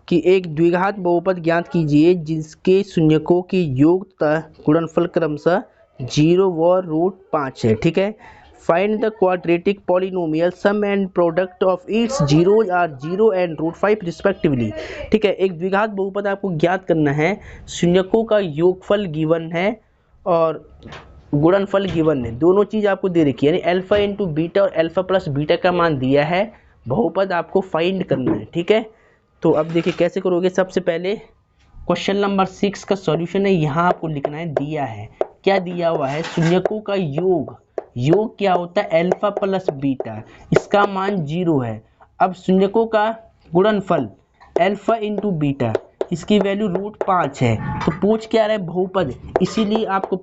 कि एक द्विघात बहुपद ज्ञात कीजिए जिसके शून्यकों की योग तथा गुणनफल क्रमशः 0 व √5 है। ठीक है, find the quadratic polynomial sum and product of its zeros are 0 and √5 respectively. ठीक है, एक द्विघात बहुपद आपको ज्ञात करना है, शून्यकों का योगफल गिवन है और गुणनफल गिवन है, दोनों चीज़ आपको दे रखी है, यानी अल्फा इंटू बीटा और अल्फा प्लस बीटा का मान दिया है, बहुपद आपको फाइंड करना है। ठीक है, तो अब देखिए कैसे करोगे। सबसे पहले क्वेश्चन नंबर 6 का सॉल्यूशन है, यहाँ आपको लिखना है, दिया है क्या, दिया हुआ है शून्यकों का योग। योग क्या होता है, अल्फा प्लस बीटा, इसका मान 0 है। अब शून्यकों का गुणनफल अल्फा इंटू बीटा, इसकी वैल्यू √5 है। तो पूछ क्या रहा है, बहुपद, इसीलिए आपको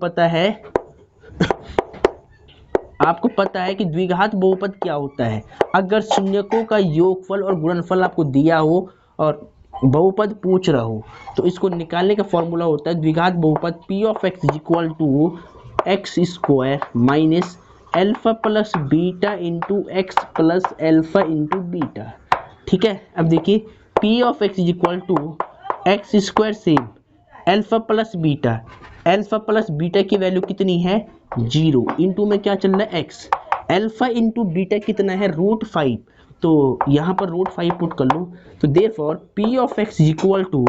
पता है कि द्विघात बहुपद क्या होता है। अगर शून्यकों का योगफल और गुणनफल आपको दिया हो और बहुपद पूछ रहा हो तो इसको निकालने का फॉर्मूला होता है द्विघात बहुपद p of x equal to x square minus alpha plus beta into X plus alpha into beta. ठीक है, अब देखिए p of x equal to x square से अल्फा प्लस बीटा की वैल्यू कितनी है, 0, इंटू में क्या चल रहा है, x, अल्फा इंटू बीटा कितना है, √5, तो यहाँ पर √5 पुट कर लो। तो therefore p of x equal to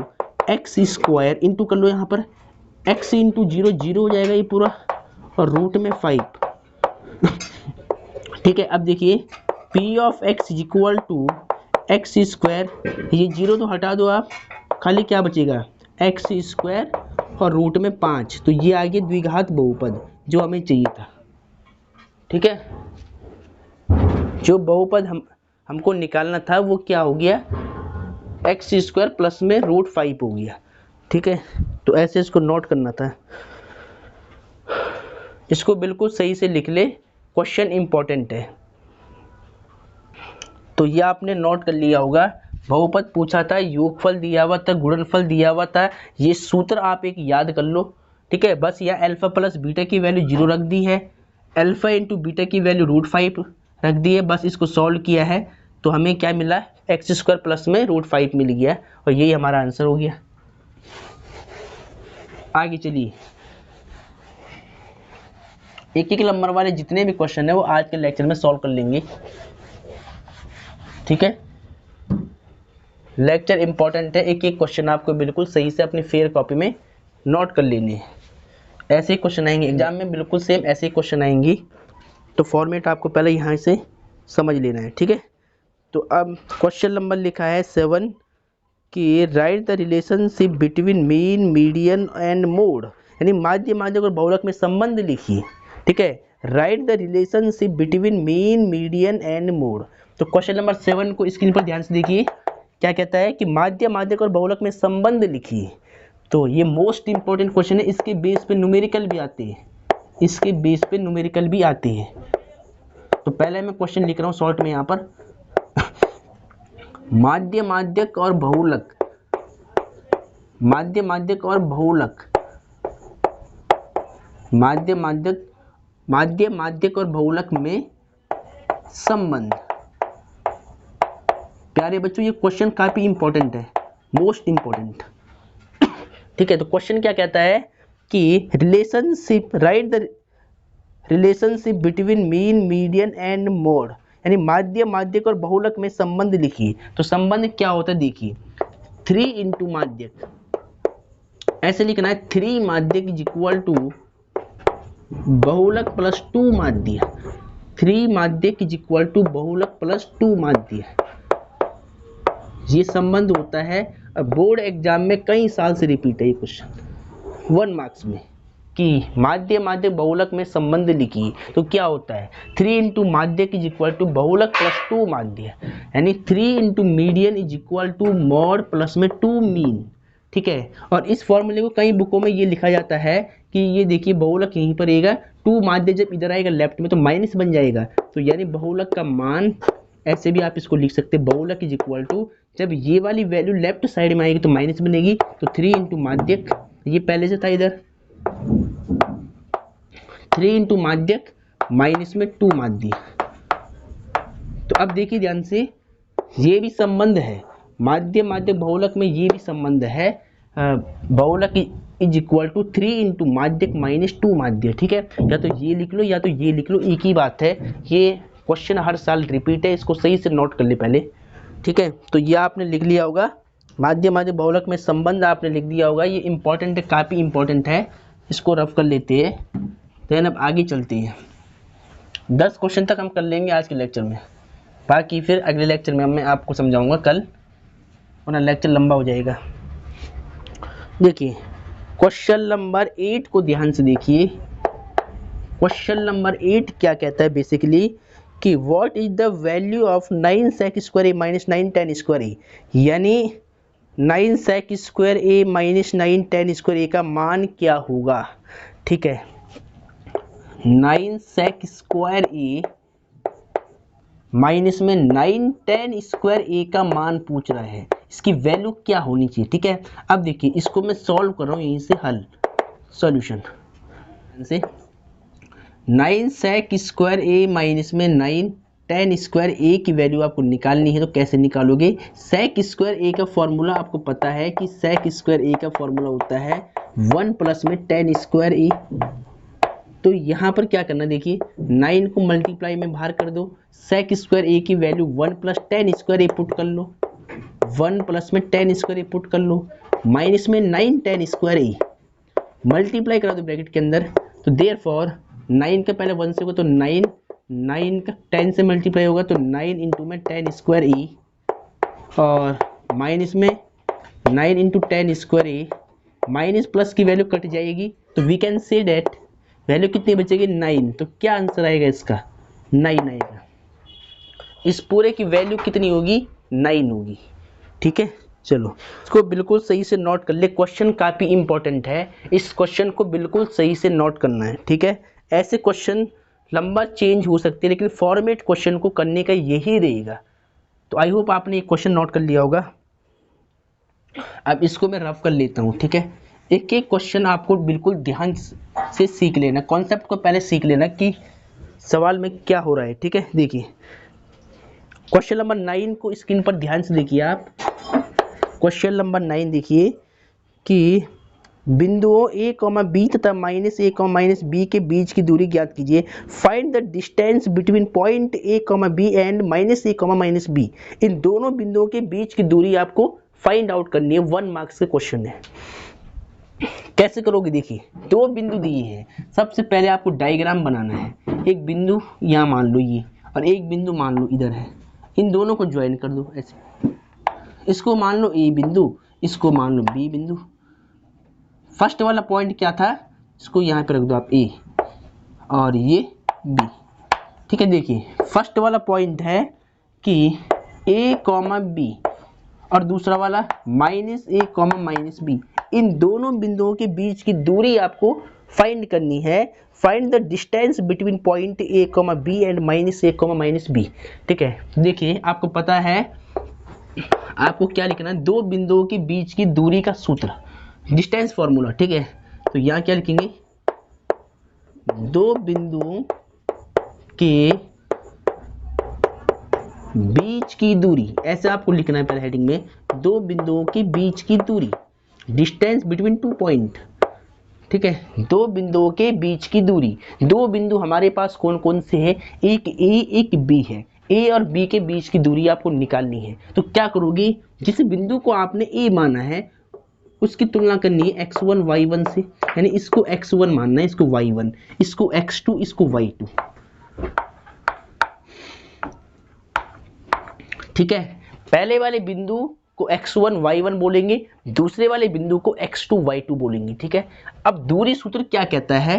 x square into कर लो, यहाँ पर x इंटू 0 0 हो जाएगा ये पूरा, और रूट में 5। ठीक है, अब देखिए p of x equal to x square, ये 0 तो हटा दो आप, खाली क्या बचेगा, एक्स स्क्वायर और रूट में 5। तो ये आ गया द्विघात बहुपद जो हमें चाहिए था। ठीक है, जो बहुपद हमको निकालना था वो क्या हो गया, एक्स स्क्वायर प्लस में √5 हो गया। ठीक है, तो ऐसे इसको नोट करना था, इसको बिल्कुल सही से लिख ले, क्वेश्चन इंपॉर्टेंट है। तो ये आपने नोट कर लिया होगा, बहुपद पूछा था, योगफल दिया हुआ था, गुणनफल दिया हुआ था, ये सूत्र आप एक याद कर लो। ठीक है, बस यहाँ अल्फा प्लस बीटा की वैल्यू 0 रख दी है, अल्फा इंटू बीटा की वैल्यू √5 रख दी है, बस इसको सॉल्व किया है तो हमें क्या मिला, एक्स स्क्वायर प्लस में √5 मिल गया, और यही हमारा आंसर हो गया। आगे चलिए, एक एक नंबर वाले जितने भी क्वेश्चन है वो आज के लेक्चर में सॉल्व कर लेंगे। ठीक है, लेक्चर इंपॉर्टेंट है, एक एक क्वेश्चन आपको बिल्कुल सही से अपनी फेयर कॉपी में नोट कर लेने हैं। ऐसे ही क्वेश्चन आएंगे एग्जाम में, बिल्कुल सेम ऐसे ही क्वेश्चन आएंगी, तो फॉर्मेट आपको पहले यहाँ से समझ लेना है। ठीक है, तो अब क्वेश्चन नंबर लिखा है 7 कि right the relationship between mean, median and mode, यानी माध्य, माध्यक और बहुलक में संबंध लिखिए। ठीक है, right the relationship between mean, median and mode. तो क्वेश्चन नंबर 7 को स्क्रीन पर ध्यान से देखिए, क्या कहता है कि माध्य, माध्यक और बहुलक में संबंध लिखिए। तो ये मोस्ट इंपॉर्टेंट क्वेश्चन है, इसके बेस पे न्यूमेरिकल भी आते हैं, इसके बेस पे न्यूमेरिकल भी आते हैं। तो पहले मैं क्वेश्चन लिख रहा हूँ शॉर्ट में यहाँ पर, माध्य, माध्यक और बहुलक, माध्य, माध्यक और बहुलक, माध्य, माध्यक, माध्य, माध्यक और बहुलक में संबंध। प्यारे बच्चों, ये क्वेश्चन काफी इंपॉर्टेंट है, मोस्ट इंपॉर्टेंट। ठीक है, तो क्वेश्चन क्या कहता है कि relationship, right the relationship between mean, median and mode, यानी माध्य, माध्यक और बहुलक में संबंध लिखिए। तो संबंध क्या होता है देखिए, 3 इंटू माध्यक, ऐसे लिखना है, 3 माध्यक इज इक्वल टू बहुलक प्लस 2 माध्य, 3 माध्यक इज इक्वल टू बहुलक प्लस 2 माध्य, ये संबंध होता है। अब बोर्ड एग्जाम में कई साल से रिपीट है ये क्वेश्चन 1 मार्क्स में, कि माध्य, माध्यक, बहुलक में संबंध लिखिए। तो क्या होता है, 3 इंटू माध्यक इज इक्वल टू बहुलक प्लस 2 माध्य, यानी 3 into median is equal to mode plus में 2 मीन। ठीक है, और इस फॉर्मूले को कई बुकों में ये लिखा जाता है कि ये देखिए बहुलक यहीं पर आएगा, 2 माध्य जब इधर आएगा लेफ्ट में तो माइनस बन जाएगा, तो यानी बहुलक का मान, ऐसे भी आप इसको लिख सकते हैं, बहुलक इज इक्वल टू, जब ये वाली वैल्यू लेफ्ट साइड में आएगी तो माइनस बनेगी, तो 3 इंटू माध्यक, ये पहले से था इधर, 3 इंटू माध्यक माइनस में 2 माध्य। तो अब देखिए ध्यान से, ये भी संबंध है, माध्य, माध्यक, बहुलक में ये भी संबंध है, बहुलक इज इक्वल टू 3 इंटू माध्यक माइनस 2 माध्य। ठीक है, या तो ये लिख लो या तो ये लिख लो, एक ही बात है। ये क्वेश्चन हर साल रिपीट है, इसको सही से नोट कर ले पहले। ठीक है, तो ये आपने लिख लिया होगा, माध्य, माध्यक, बहुलक में संबंध आपने लिख दिया होगा, ये इंपॉर्टेंट है, काफ़ी इंपॉर्टेंट है, इसको रफ कर लेते हैं। देन अब आगे चलते हैं, 10 क्वेश्चन तक हम कर लेंगे आज के लेक्चर में, बाकी फिर अगले लेक्चर में मैं आपको समझाऊंगा कल। वरना लेक्चर लंबा हो जाएगा। देखिए क्वेश्चन नंबर 8 को ध्यान से देखिए। क्वेश्चन नंबर 8 क्या कहता है बेसिकली कि what is the value of 9 sec square A minus 9 tan square A, यानी 9 sec square A minus 9 tan square A का मान क्या होगा। ठीक है, 9 sec स्क्वायर ए माइनस में 9 tan स्क्वायर ए का मान पूछ रहा है, इसकी वैल्यू क्या होनी चाहिए। ठीक है, अब देखिए इसको मैं सॉल्व कर रहा हूँ यहीं से हल सॉल्यूशन से। 9 sec स्क्वायर ए माइनस में 9 tan स्क्वायर ए की वैल्यू आपको निकालनी है, तो कैसे निकालोगे। sec स्क्वायर ए का फॉर्मूला आपको पता है कि sec स्क्वायर ए का फॉर्मूला होता है 1 प्लस में tan स्क्वायर ए। तो यहाँ पर क्या करना, देखिए 9 को मल्टीप्लाई में बाहर कर दो, sec स्क्वायर ए की वैल्यू 1 प्लस tan स्क्वायर ए पुट कर लो, 1 प्लस में tan स्क्वायर ए पुट कर लो, माइनस में 9 tan स्क्वायर ए मल्टीप्लाई करा दो ब्रैकेट के अंदर। तो देयरफॉर 9 का पहले 1 से होगा तो 9, 9 का 10 से मल्टीप्लाई होगा तो 9 इंटू में tan स्क्वायर ए और माइनस में 9 इंटू tan स्क्वायर ए, माइनस प्लस की वैल्यू कट जाएगी तो we can say that value कितनी बचेगी 9। तो क्या आंसर आएगा इसका 9 आएगा। इस पूरे की वैल्यू कितनी होगी 9 होगी। ठीक है, चलो इसको बिल्कुल सही से नोट कर ले, क्वेश्चन काफ़ी इंपॉर्टेंट है, इस क्वेश्चन को बिल्कुल सही से नोट करना है। ठीक है, ऐसे क्वेश्चन लंबा चेंज हो सकते हैं लेकिन फॉर्मेट क्वेश्चन को करने का यही रहेगा। तो आई होप आपने एक क्वेश्चन नोट कर लिया होगा। अब इसको मैं रफ कर लेता हूँ। ठीक है, एक एक क्वेश्चन आपको बिल्कुल ध्यान से सीख लेना, कॉन्सेप्ट को पहले सीख लेना कि सवाल में क्या हो रहा है। ठीक है, देखिए क्वेश्चन नंबर 9 को स्क्रीन पर ध्यान से देखिए आप। क्वेश्चन नंबर 9 देखिए कि बिंदुओं a, b तथा -a, -b के बीच की दूरी ज्ञात कीजिए। Find the distance between point a, b and -a, -b। इन दोनों बिंदुओं के बीच की दूरी आपको फाइंड आउट करनी है, 1 मार्क्स के क्वेश्चन है। कैसे करोगे, देखिए 2 बिंदु दिए हैं, सबसे पहले आपको डायग्राम बनाना है। एक बिंदु यहाँ मान लो ये और एक बिंदु मान लो इधर है, इन दोनों को ज्वाइन कर दो ऐसे। इसको मान लो ए बिंदु, इसको मान लो बी बिंदु। फर्स्ट वाला पॉइंट क्या था, इसको यहाँ पे रख दो आप ए और ये बी। ठीक है, देखिए फर्स्ट वाला पॉइंट है कि a, b और दूसरा वाला -a, -b। इन दोनों बिंदुओं के बीच की दूरी आपको फाइंड करनी है। Find the distance between point a, b and -a, -b। ठीक है, देखिए आपको पता है आपको क्या लिखना है, 2 बिंदुओं के बीच की दूरी का सूत्र, डिस्टेंस फॉर्मूला। ठीक है, तो यहाँ क्या लिखेंगे, 2 बिंदुओं के बीच की दूरी, ऐसे आपको लिखना है पहले हेडिंग में, 2 बिंदुओं के बीच की दूरी, डिस्टेंस बिटवीन 2 पॉइंट। ठीक है, 2 बिंदुओं के बीच की दूरी। 2 बिंदु हमारे पास कौन कौन से हैं, एक a एक b है, a और b के बीच की दूरी आपको निकालनी है। तो क्या करोगे, जिस बिंदु को आपने a माना है उसकी तुलना करनी है x1 y1 से, यानी इसको x1 मानना है, इसको y1, इसको x2, इसको y2। ठीक है, पहले वाले बिंदु को x1 y1 बोलेंगे, दूसरे वाले बिंदु को x2 y2 बोलेंगे। ठीक है, अब दूरी सूत्र क्या कहता है,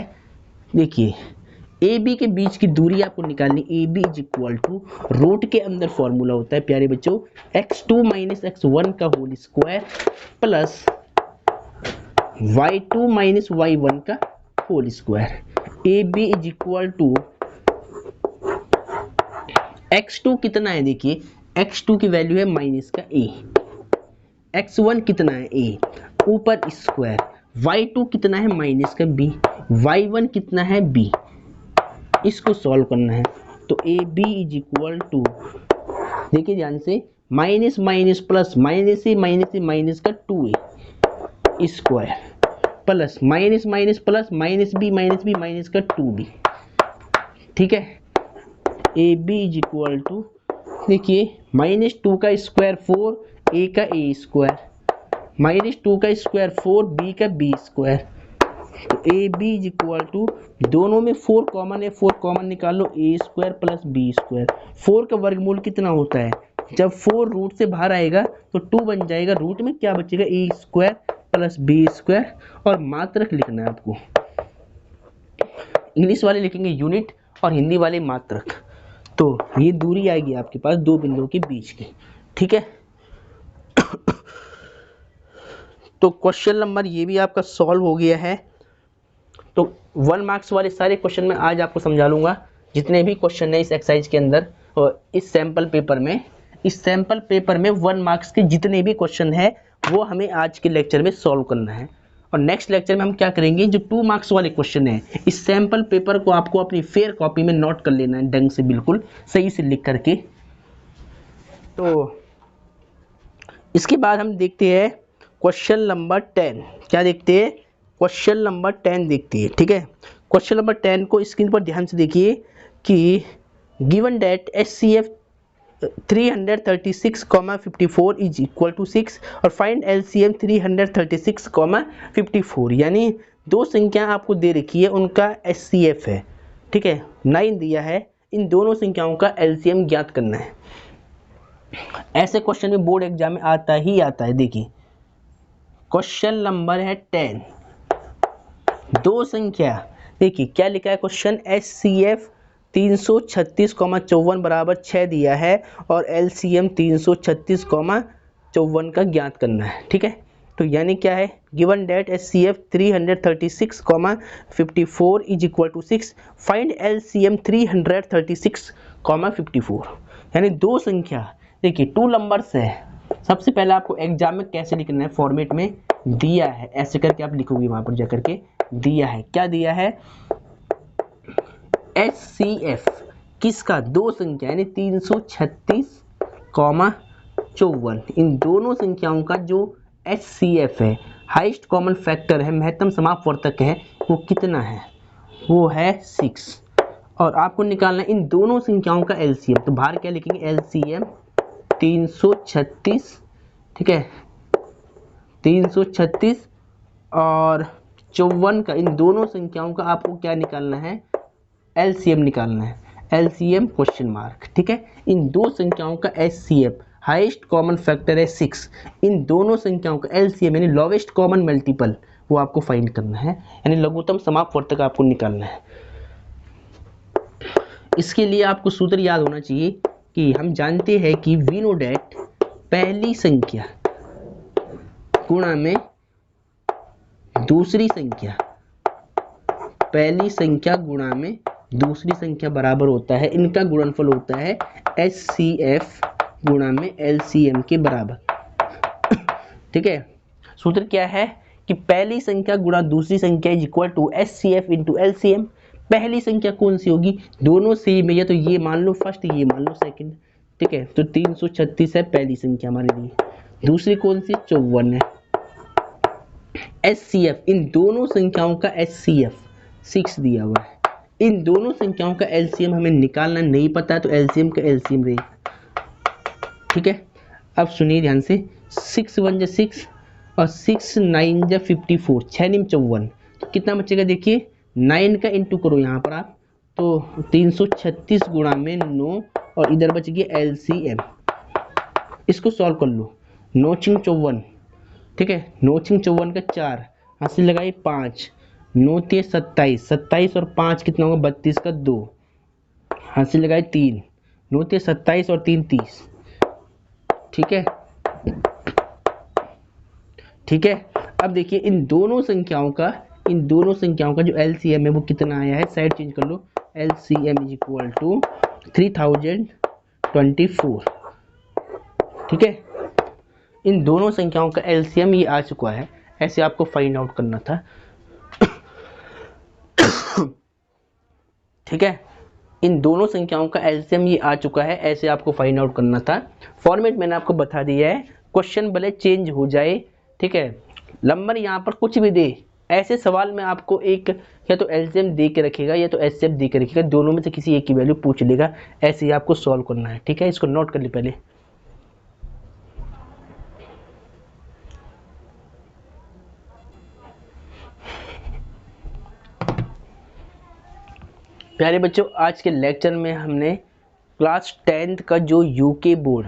देखिए ए बी के बीच की दूरी आपको निकालनी, A B is equal to root के अंदर फॉर्मूला होता है प्यारे बच्चों, x2 - x1 का whole square plus y2 - y1 का whole square. A B is equal to x2 कितना है, देखिए x2 की वैल्यू है माइनस का a, x1 कितना है a, ऊपर स्क्वायर, y2 कितना है माइनस का b, y1 कितना है b। इसको सॉल्व करना है तो A B is equal to, देखिए ध्यान से, माइनस माइनस प्लस, माइनस से माइनस का 2a square plus minus minus plus minus B minus का 2b। ठीक है, A B is equal to, देखिए -2 का स्क्वायर 4, a का a स्क्वायर, -2 का स्क्वायर 4, b का b स्क्वायर। तो A B is equal to, दोनों में 4 कॉमन है, 4 कॉमन निकाल लो, a square plus b square. 4 का वर्गमूल कितना होता है, जब 4 रूट से बाहर आएगा तो 2 बन जाएगा, रूट में क्या बचेगा ए स्क्वायर प्लस बी स्क्वायर, और मात्रक लिखना है आपको। इंग्लिश वाले लिखेंगे यूनिट और हिंदी वाले मात्रक। तो ये दूरी आएगी आपके पास दो बिंदुओं के बीच की, ठीक है। तो क्वेश्चन नंबर ये भी आपका सॉल्व हो गया है। तो 1 मार्क्स वाले सारे क्वेश्चन मैं आज आपको समझा लूँगा, जितने भी क्वेश्चन है इस एक्सरसाइज के अंदर और इस सैम्पल पेपर में। इस सैम्पल पेपर में 1 मार्क्स के जितने भी क्वेश्चन है वो हमें आज के लेक्चर में सॉल्व करना है। और नेक्स्ट लेक्चर में हम क्या करेंगे, जो 2 मार्क्स वाले क्वेश्चन है इस सैम्पल पेपर को आपको अपनी फेयर कॉपी में नोट कर लेना है, ढंग से बिल्कुल सही से लिख करके। तो इसके बाद हम देखते हैं क्वेश्चन नंबर 10। क्या देखते हैं, क्वेश्चन नंबर 10 देखते हैं, ठीक है। क्वेश्चन नंबर 10 को स्क्रीन पर ध्यान से देखिए कि given that HCF 336,54 is equal to 6 और फाइंड LCM 336,54, यानी दो संख्या आपको दे रखी है, उनका HCF है, ठीक है, 9 दिया है, इन दोनों संख्याओं का LCM ज्ञात करना है। ऐसे क्वेश्चन में बोर्ड एग्जाम में आता ही आता है। देखिए क्वेश्चन नंबर है 10, दो संख्या, देखिए क्या लिखा है क्वेश्चन, HCF 336,54 बराबर 6 दिया है और LCM 336,54 का ज्ञात करना है, ठीक है। तो यानी क्या है, given that HCF 336,54 is equal to 6, find LCM 336,54, यानी दो संख्या, देखिए 2 नंबर्स है। सबसे पहले आपको एग्जाम में कैसे लिखना है, फॉर्मेट में दिया है, ऐसे करके आप लिखोगे, वहां पर जाकर के दिया है, क्या दिया है, HCF किसका, दो संख्या यानी 336,54, इन दोनों संख्याओं का जो HCF है, हाईएस्ट कॉमन फैक्टर है, महत्तम समापवर्तक है, वो कितना है, वो है 6। और आपको निकालना है इन दोनों संख्याओं का LCM। तो बाहर क्या लिखेंगे, LCM 336, ठीक है, 336 और 54 का, इन दोनों संख्याओं का आपको क्या निकालना है, LCM निकालना है, LCM क्वेश्चन मार्क, ठीक है। इन दो संख्याओं का HCF, हाईएस्ट कॉमन फैक्टर है 6, इन दोनों संख्याओं का LCM यानी लोवेस्ट कॉमन मल्टीपल, वो आपको फाइंड करना है, यानी लघुत्तम समापवर्तक आपको निकालना है। इसके लिए आपको सूत्र याद होना चाहिए कि हम जानते हैं कि वी नो डेट पहली संख्या गुणा में दूसरी संख्या, पहली संख्या गुणा में दूसरी संख्या बराबर होता है, इनका गुणनफल होता है HCF गुणा में LCM के बराबर, ठीक है। सूत्र क्या है कि पहली संख्या गुणा दूसरी संख्या is equal to HCF into LCM। पहली संख्या कौन सी होगी, दोनों सेम है, या तो ये मान लो फर्स्ट, ये मान लो सेकंड, ठीक है। तो 336 है पहली संख्या हमारे लिए, दूसरी कौन सी, 54 है। HCF, इन दोनों संख्याओं का HCF 6 दिया हुआ है, इन दोनों संख्याओं का LCM हमें निकालना नहीं पता, तो LCM का LCM रहेगा, ठीक है। अब सुनिए ध्यान से, 6 1 जा 6 और 6 9 जा 54, 6 9 54, तो कितना बचेगा, देखिए 9 का इंटू करो यहाँ पर आप, तो 336 गुणा में 9 और इधर बच गया LCM। इसको सॉल्व कर लो, 9 6 54, ठीक है, 9 6 54 का 4, हाथ से लगाई 5, 9 3 27, 27 और 5 कितना होगा, 32 का 2, हाथ से लगाए 3, 9 3 27 और 3 30, ठीक है, ठीक है। अब देखिए इन दोनों संख्याओं का जो LCM है वो कितना आया है, साइड चेंज कर लो, LCM इज इक्वल टू 3024, ठीक है। इन दोनों संख्याओं का LCM ये आ चुका है, ऐसे आपको फाइंड आउट करना था, ठीक है। इन दोनों संख्याओं का LCM ये आ चुका है, ऐसे आपको फाइंड आउट करना था। फॉर्मेट मैंने आपको बता दिया है, क्वेश्चन भले चेंज हो जाए, ठीक है, नंबर यहाँ पर कुछ भी दे, ऐसे सवाल में आपको एक या तो LCM दे के रखेगा या तो HCF दे के रखेगा, दोनों में से किसी एक की वैल्यू पूछ लेगा, ऐसे ही आपको सॉल्व करना है, ठीक है। इसको नोट कर ली पहले। प्यारे बच्चों, आज के लेक्चर में हमने क्लास 10th का जो यूके बोर्ड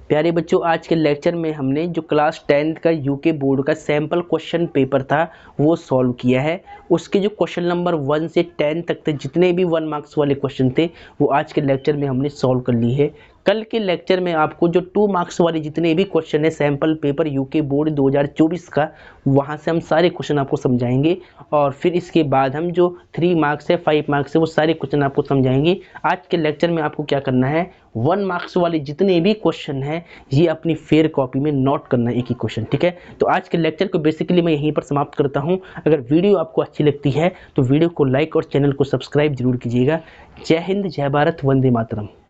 प्यारे बच्चों, आज के लेक्चर में हमने जो क्लास 10th का यूके बोर्ड का सैम्पल क्वेश्चन पेपर था वो सॉल्व किया है। उसके जो क्वेश्चन नंबर 1 से 10 तक थे, जितने भी 1 मार्क्स वाले क्वेश्चन थे वो आज के लेक्चर में हमने सॉल्व कर ली है। कल के लेक्चर में आपको जो 2 मार्क्स वाले जितने भी क्वेश्चन है सैम्पल पेपर यूके बोर्ड 2024 का, वहाँ से हम सारे क्वेश्चन आपको समझाएंगे और फिर इसके बाद हम जो 3 मार्क्स है 5 मार्क्स है वो सारे क्वेश्चन आपको समझाएंगे। आज के लेक्चर में आपको क्या करना है, 1 मार्क्स वाले जितने भी क्वेश्चन हैं ये अपनी फेयर कॉपी में नोट करना है, एक ही क्वेश्चन, ठीक है। तो आज के लेक्चर को बेसिकली मैं यहीं पर समाप्त करता हूं। अगर वीडियो आपको अच्छी लगती है तो वीडियो को लाइक और चैनल को सब्सक्राइब जरूर कीजिएगा। जय हिंद, जय भारत, वंदे मातरम।